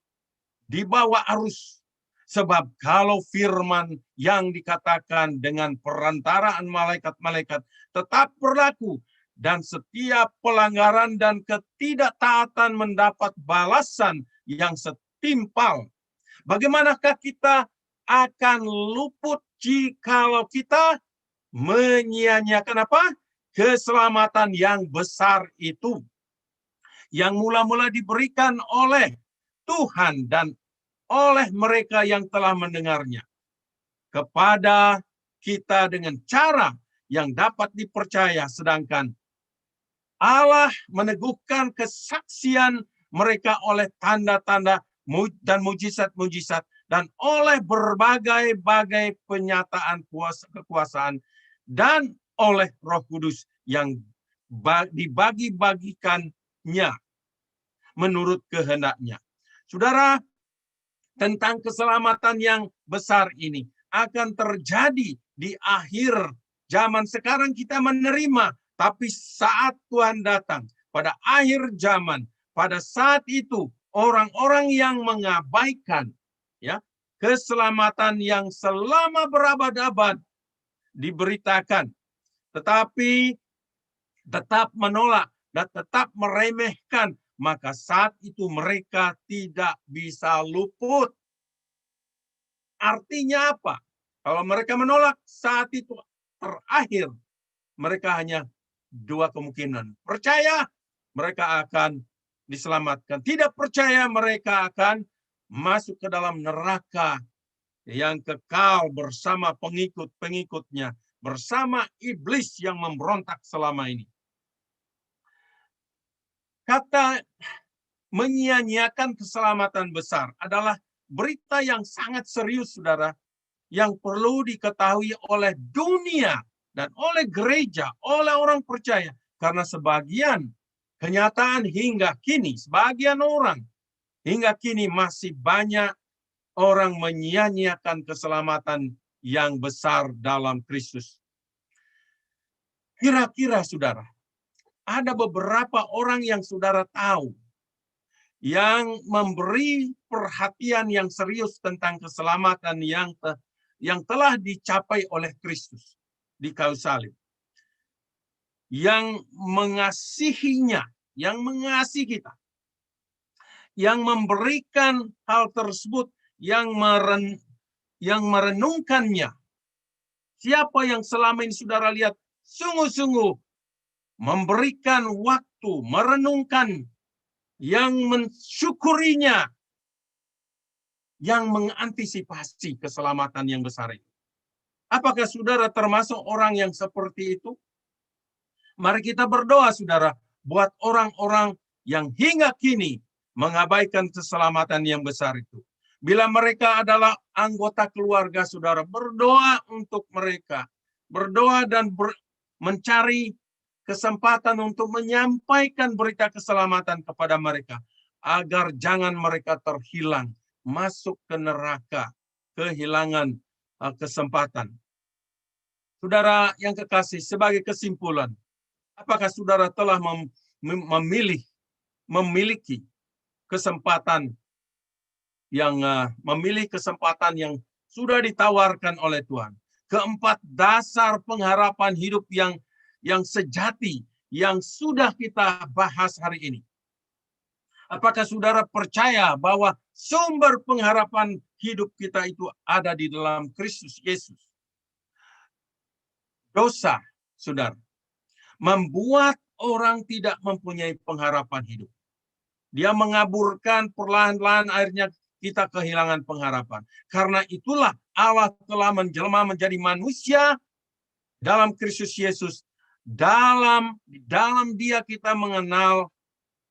di bawah arus. Sebab kalau firman yang dikatakan dengan perantaraan malaikat-malaikat tetap berlaku, dan setiap pelanggaran dan ketidaktaatan mendapat balasan yang setimpal, bagaimanakah kita akan luput jikalau kita menyia-nyiakan apa? Keselamatan yang besar itu, yang mula-mula diberikan oleh Tuhan dan oleh mereka yang telah mendengarnya kepada kita dengan cara yang dapat dipercaya, sedangkan Allah meneguhkan kesaksian mereka oleh tanda-tanda dan mujizat-mujizat dan oleh berbagai-bagai penyataan kekuasaan dan oleh Roh Kudus yang dibagi-bagikannya menurut kehendaknya. Saudara, tentang keselamatan yang besar ini akan terjadi di akhir zaman. Sekarang kita menerima, tapi saat Tuhan datang pada akhir zaman, pada saat itu orang-orang yang mengabaikan keselamatan yang selama berabad-abad diberitakan, tetapi tetap menolak dan tetap meremehkan, maka saat itu mereka tidak bisa luput. Artinya apa? Kalau mereka menolak saat itu terakhir, mereka hanya dua kemungkinan. Percaya, mereka akan diselamatkan. Tidak percaya, mereka akan masuk ke dalam neraka yang kekal bersama pengikut-pengikutnya, bersama iblis yang memberontak selama ini. Kata menyia-nyiakan keselamatan besar adalah berita yang sangat serius, saudara, yang perlu diketahui oleh dunia dan oleh gereja, oleh orang percaya. Karena sebagian kenyataan hingga kini, sebagian orang hingga kini masih banyak orang menyia-nyiakan keselamatan yang besar dalam Kristus. Kira-kira, saudara, ada beberapa orang yang saudara tahu yang memberi perhatian yang serius tentang keselamatan yang telah dicapai oleh Kristus di kayu salib. Yang mengasihinya, yang mengasihi kita, yang memberikan hal tersebut, yang merenungkannya. Siapa yang selama ini saudara lihat sungguh-sungguh memberikan waktu, merenungkan, yang mensyukurinya, yang mengantisipasi keselamatan yang besar itu. Apakah saudara termasuk orang yang seperti itu? Mari kita berdoa, saudara, buat orang-orang yang hingga kini mengabaikan keselamatan yang besar itu. Bila mereka adalah anggota keluarga saudara, berdoa untuk mereka. Berdoa dan mencari kesempatan untuk menyampaikan berita keselamatan kepada mereka. Agar jangan mereka terhilang, masuk ke neraka, kehilangan kesempatan. Saudara yang kekasih, sebagai kesimpulan, apakah saudara telah memiliki kesempatan yang sudah ditawarkan oleh Tuhan? Keempat dasar pengharapan hidup yang sejati yang sudah kita bahas hari ini. Apakah saudara percaya bahwa sumber pengharapan hidup kita itu ada di dalam Kristus Yesus? Dosa, saudara, membuat orang tidak mempunyai pengharapan hidup. Dia mengaburkan, perlahan-lahan akhirnya kita kehilangan pengharapan. Karena itulah Allah telah menjelma menjadi manusia dalam Kristus Yesus. Dalam Dia kita mengenal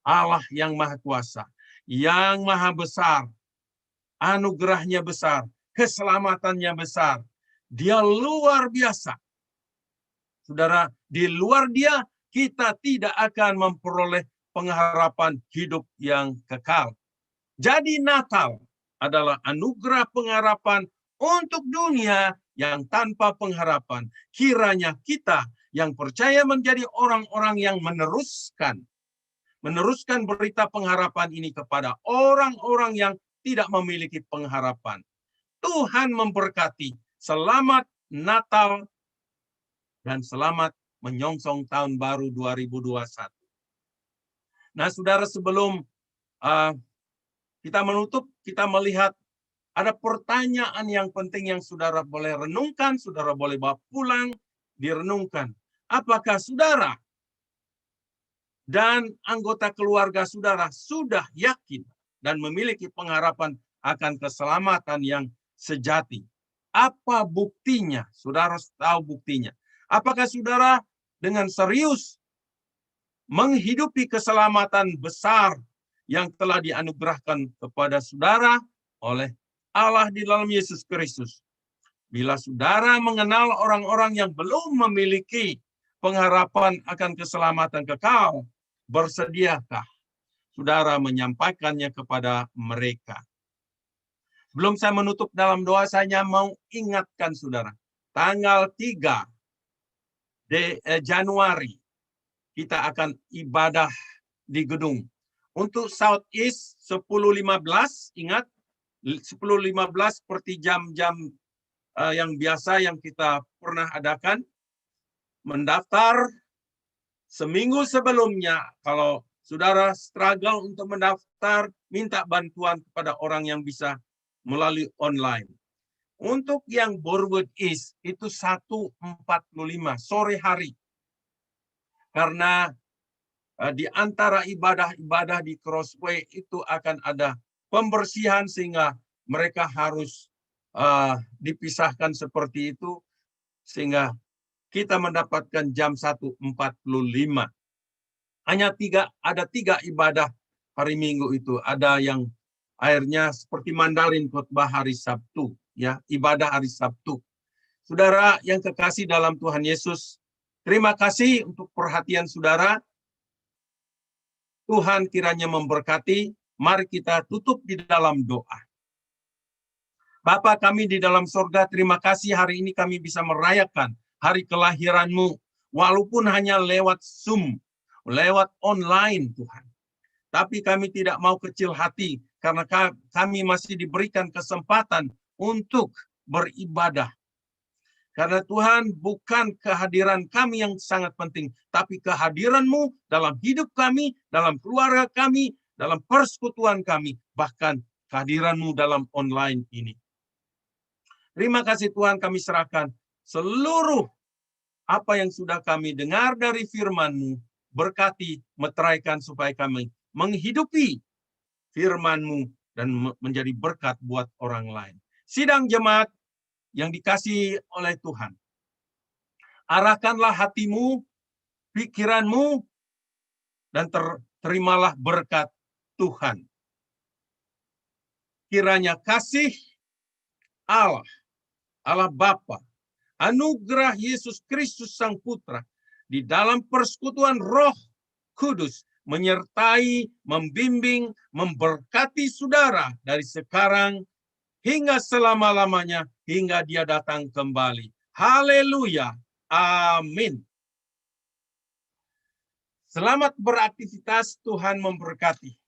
Allah yang Maha Kuasa, yang Maha Besar, anugerahnya besar, keselamatannya besar. Dia luar biasa. Saudara, di luar Dia kita tidak akan memperoleh pengharapan hidup yang kekal. Jadi Natal adalah anugerah pengharapan untuk dunia yang tanpa pengharapan. Kiranya kita yang percaya menjadi orang-orang yang meneruskan berita pengharapan ini kepada orang-orang yang tidak memiliki pengharapan. Tuhan memberkati. Selamat Natal dan selamat menyongsong tahun baru 2021. Nah, saudara, sebelum kita menutup, kita melihat ada pertanyaan yang penting yang saudara boleh renungkan, saudara boleh bawa pulang, direnungkan. Apakah saudara dan anggota keluarga saudara sudah yakin dan memiliki pengharapan akan keselamatan yang sejati? Apa buktinya? Saudara tahu buktinya. Apakah saudara dengan serius menghidupi keselamatan besar yang telah dianugerahkan kepada saudara oleh Allah di dalam Yesus Kristus? Bila saudara mengenal orang-orang yang belum memiliki pengharapan akan keselamatan kekal, bersediakah saudara menyampaikannya kepada mereka? Sebelum saya menutup dalam doa, saya mau ingatkan saudara, tanggal 3 Januari kita akan ibadah di gedung. Untuk Southeast 10.15, ingat 10.15 seperti jam-jam yang biasa yang kita pernah adakan. Mendaftar seminggu sebelumnya. Kalau saudara struggle untuk mendaftar, minta bantuan kepada orang yang bisa melalui online. Untuk yang Borwood East itu 1:45 sore hari. Karena di antara ibadah-ibadah di Crossway itu akan ada pembersihan sehingga mereka harus dipisahkan seperti itu sehingga kita mendapatkan jam 1:45. Ada tiga ibadah hari Minggu itu. Ada yang akhirnya seperti Mandarin khotbah hari Sabtu, ya, ibadah hari Sabtu. Saudara yang kekasih dalam Tuhan Yesus, terima kasih untuk perhatian saudara. Tuhan kiranya memberkati. Mari kita tutup di dalam doa. Bapa kami di dalam sorga, terima kasih hari ini kami bisa merayakan hari kelahiran-Mu. Walaupun hanya lewat Zoom, lewat online Tuhan. Tapi kami tidak mau kecil hati karena kami masih diberikan kesempatan untuk beribadah. Karena Tuhan, bukan kehadiran kami yang sangat penting, tapi kehadiran-Mu dalam hidup kami, dalam keluarga kami, dalam persekutuan kami, bahkan kehadiran-Mu dalam online ini. Terima kasih Tuhan, kami serahkan seluruh apa yang sudah kami dengar dari firman-Mu, berkati, meteraikan supaya kami menghidupi firman-Mu dan menjadi berkat buat orang lain. Sidang jemaat yang dikasihi oleh Tuhan, arahkanlah hatimu, pikiranmu, dan terimalah berkat Tuhan. Kiranya kasih Allah, Allah Bapa, anugerah Yesus Kristus Sang Putra, di dalam persekutuan Roh Kudus, menyertai, membimbing, memberkati saudara dari sekarang hingga selama-lamanya, hingga Dia datang kembali. Haleluya. Amin. Selamat beraktivitas, Tuhan memberkati.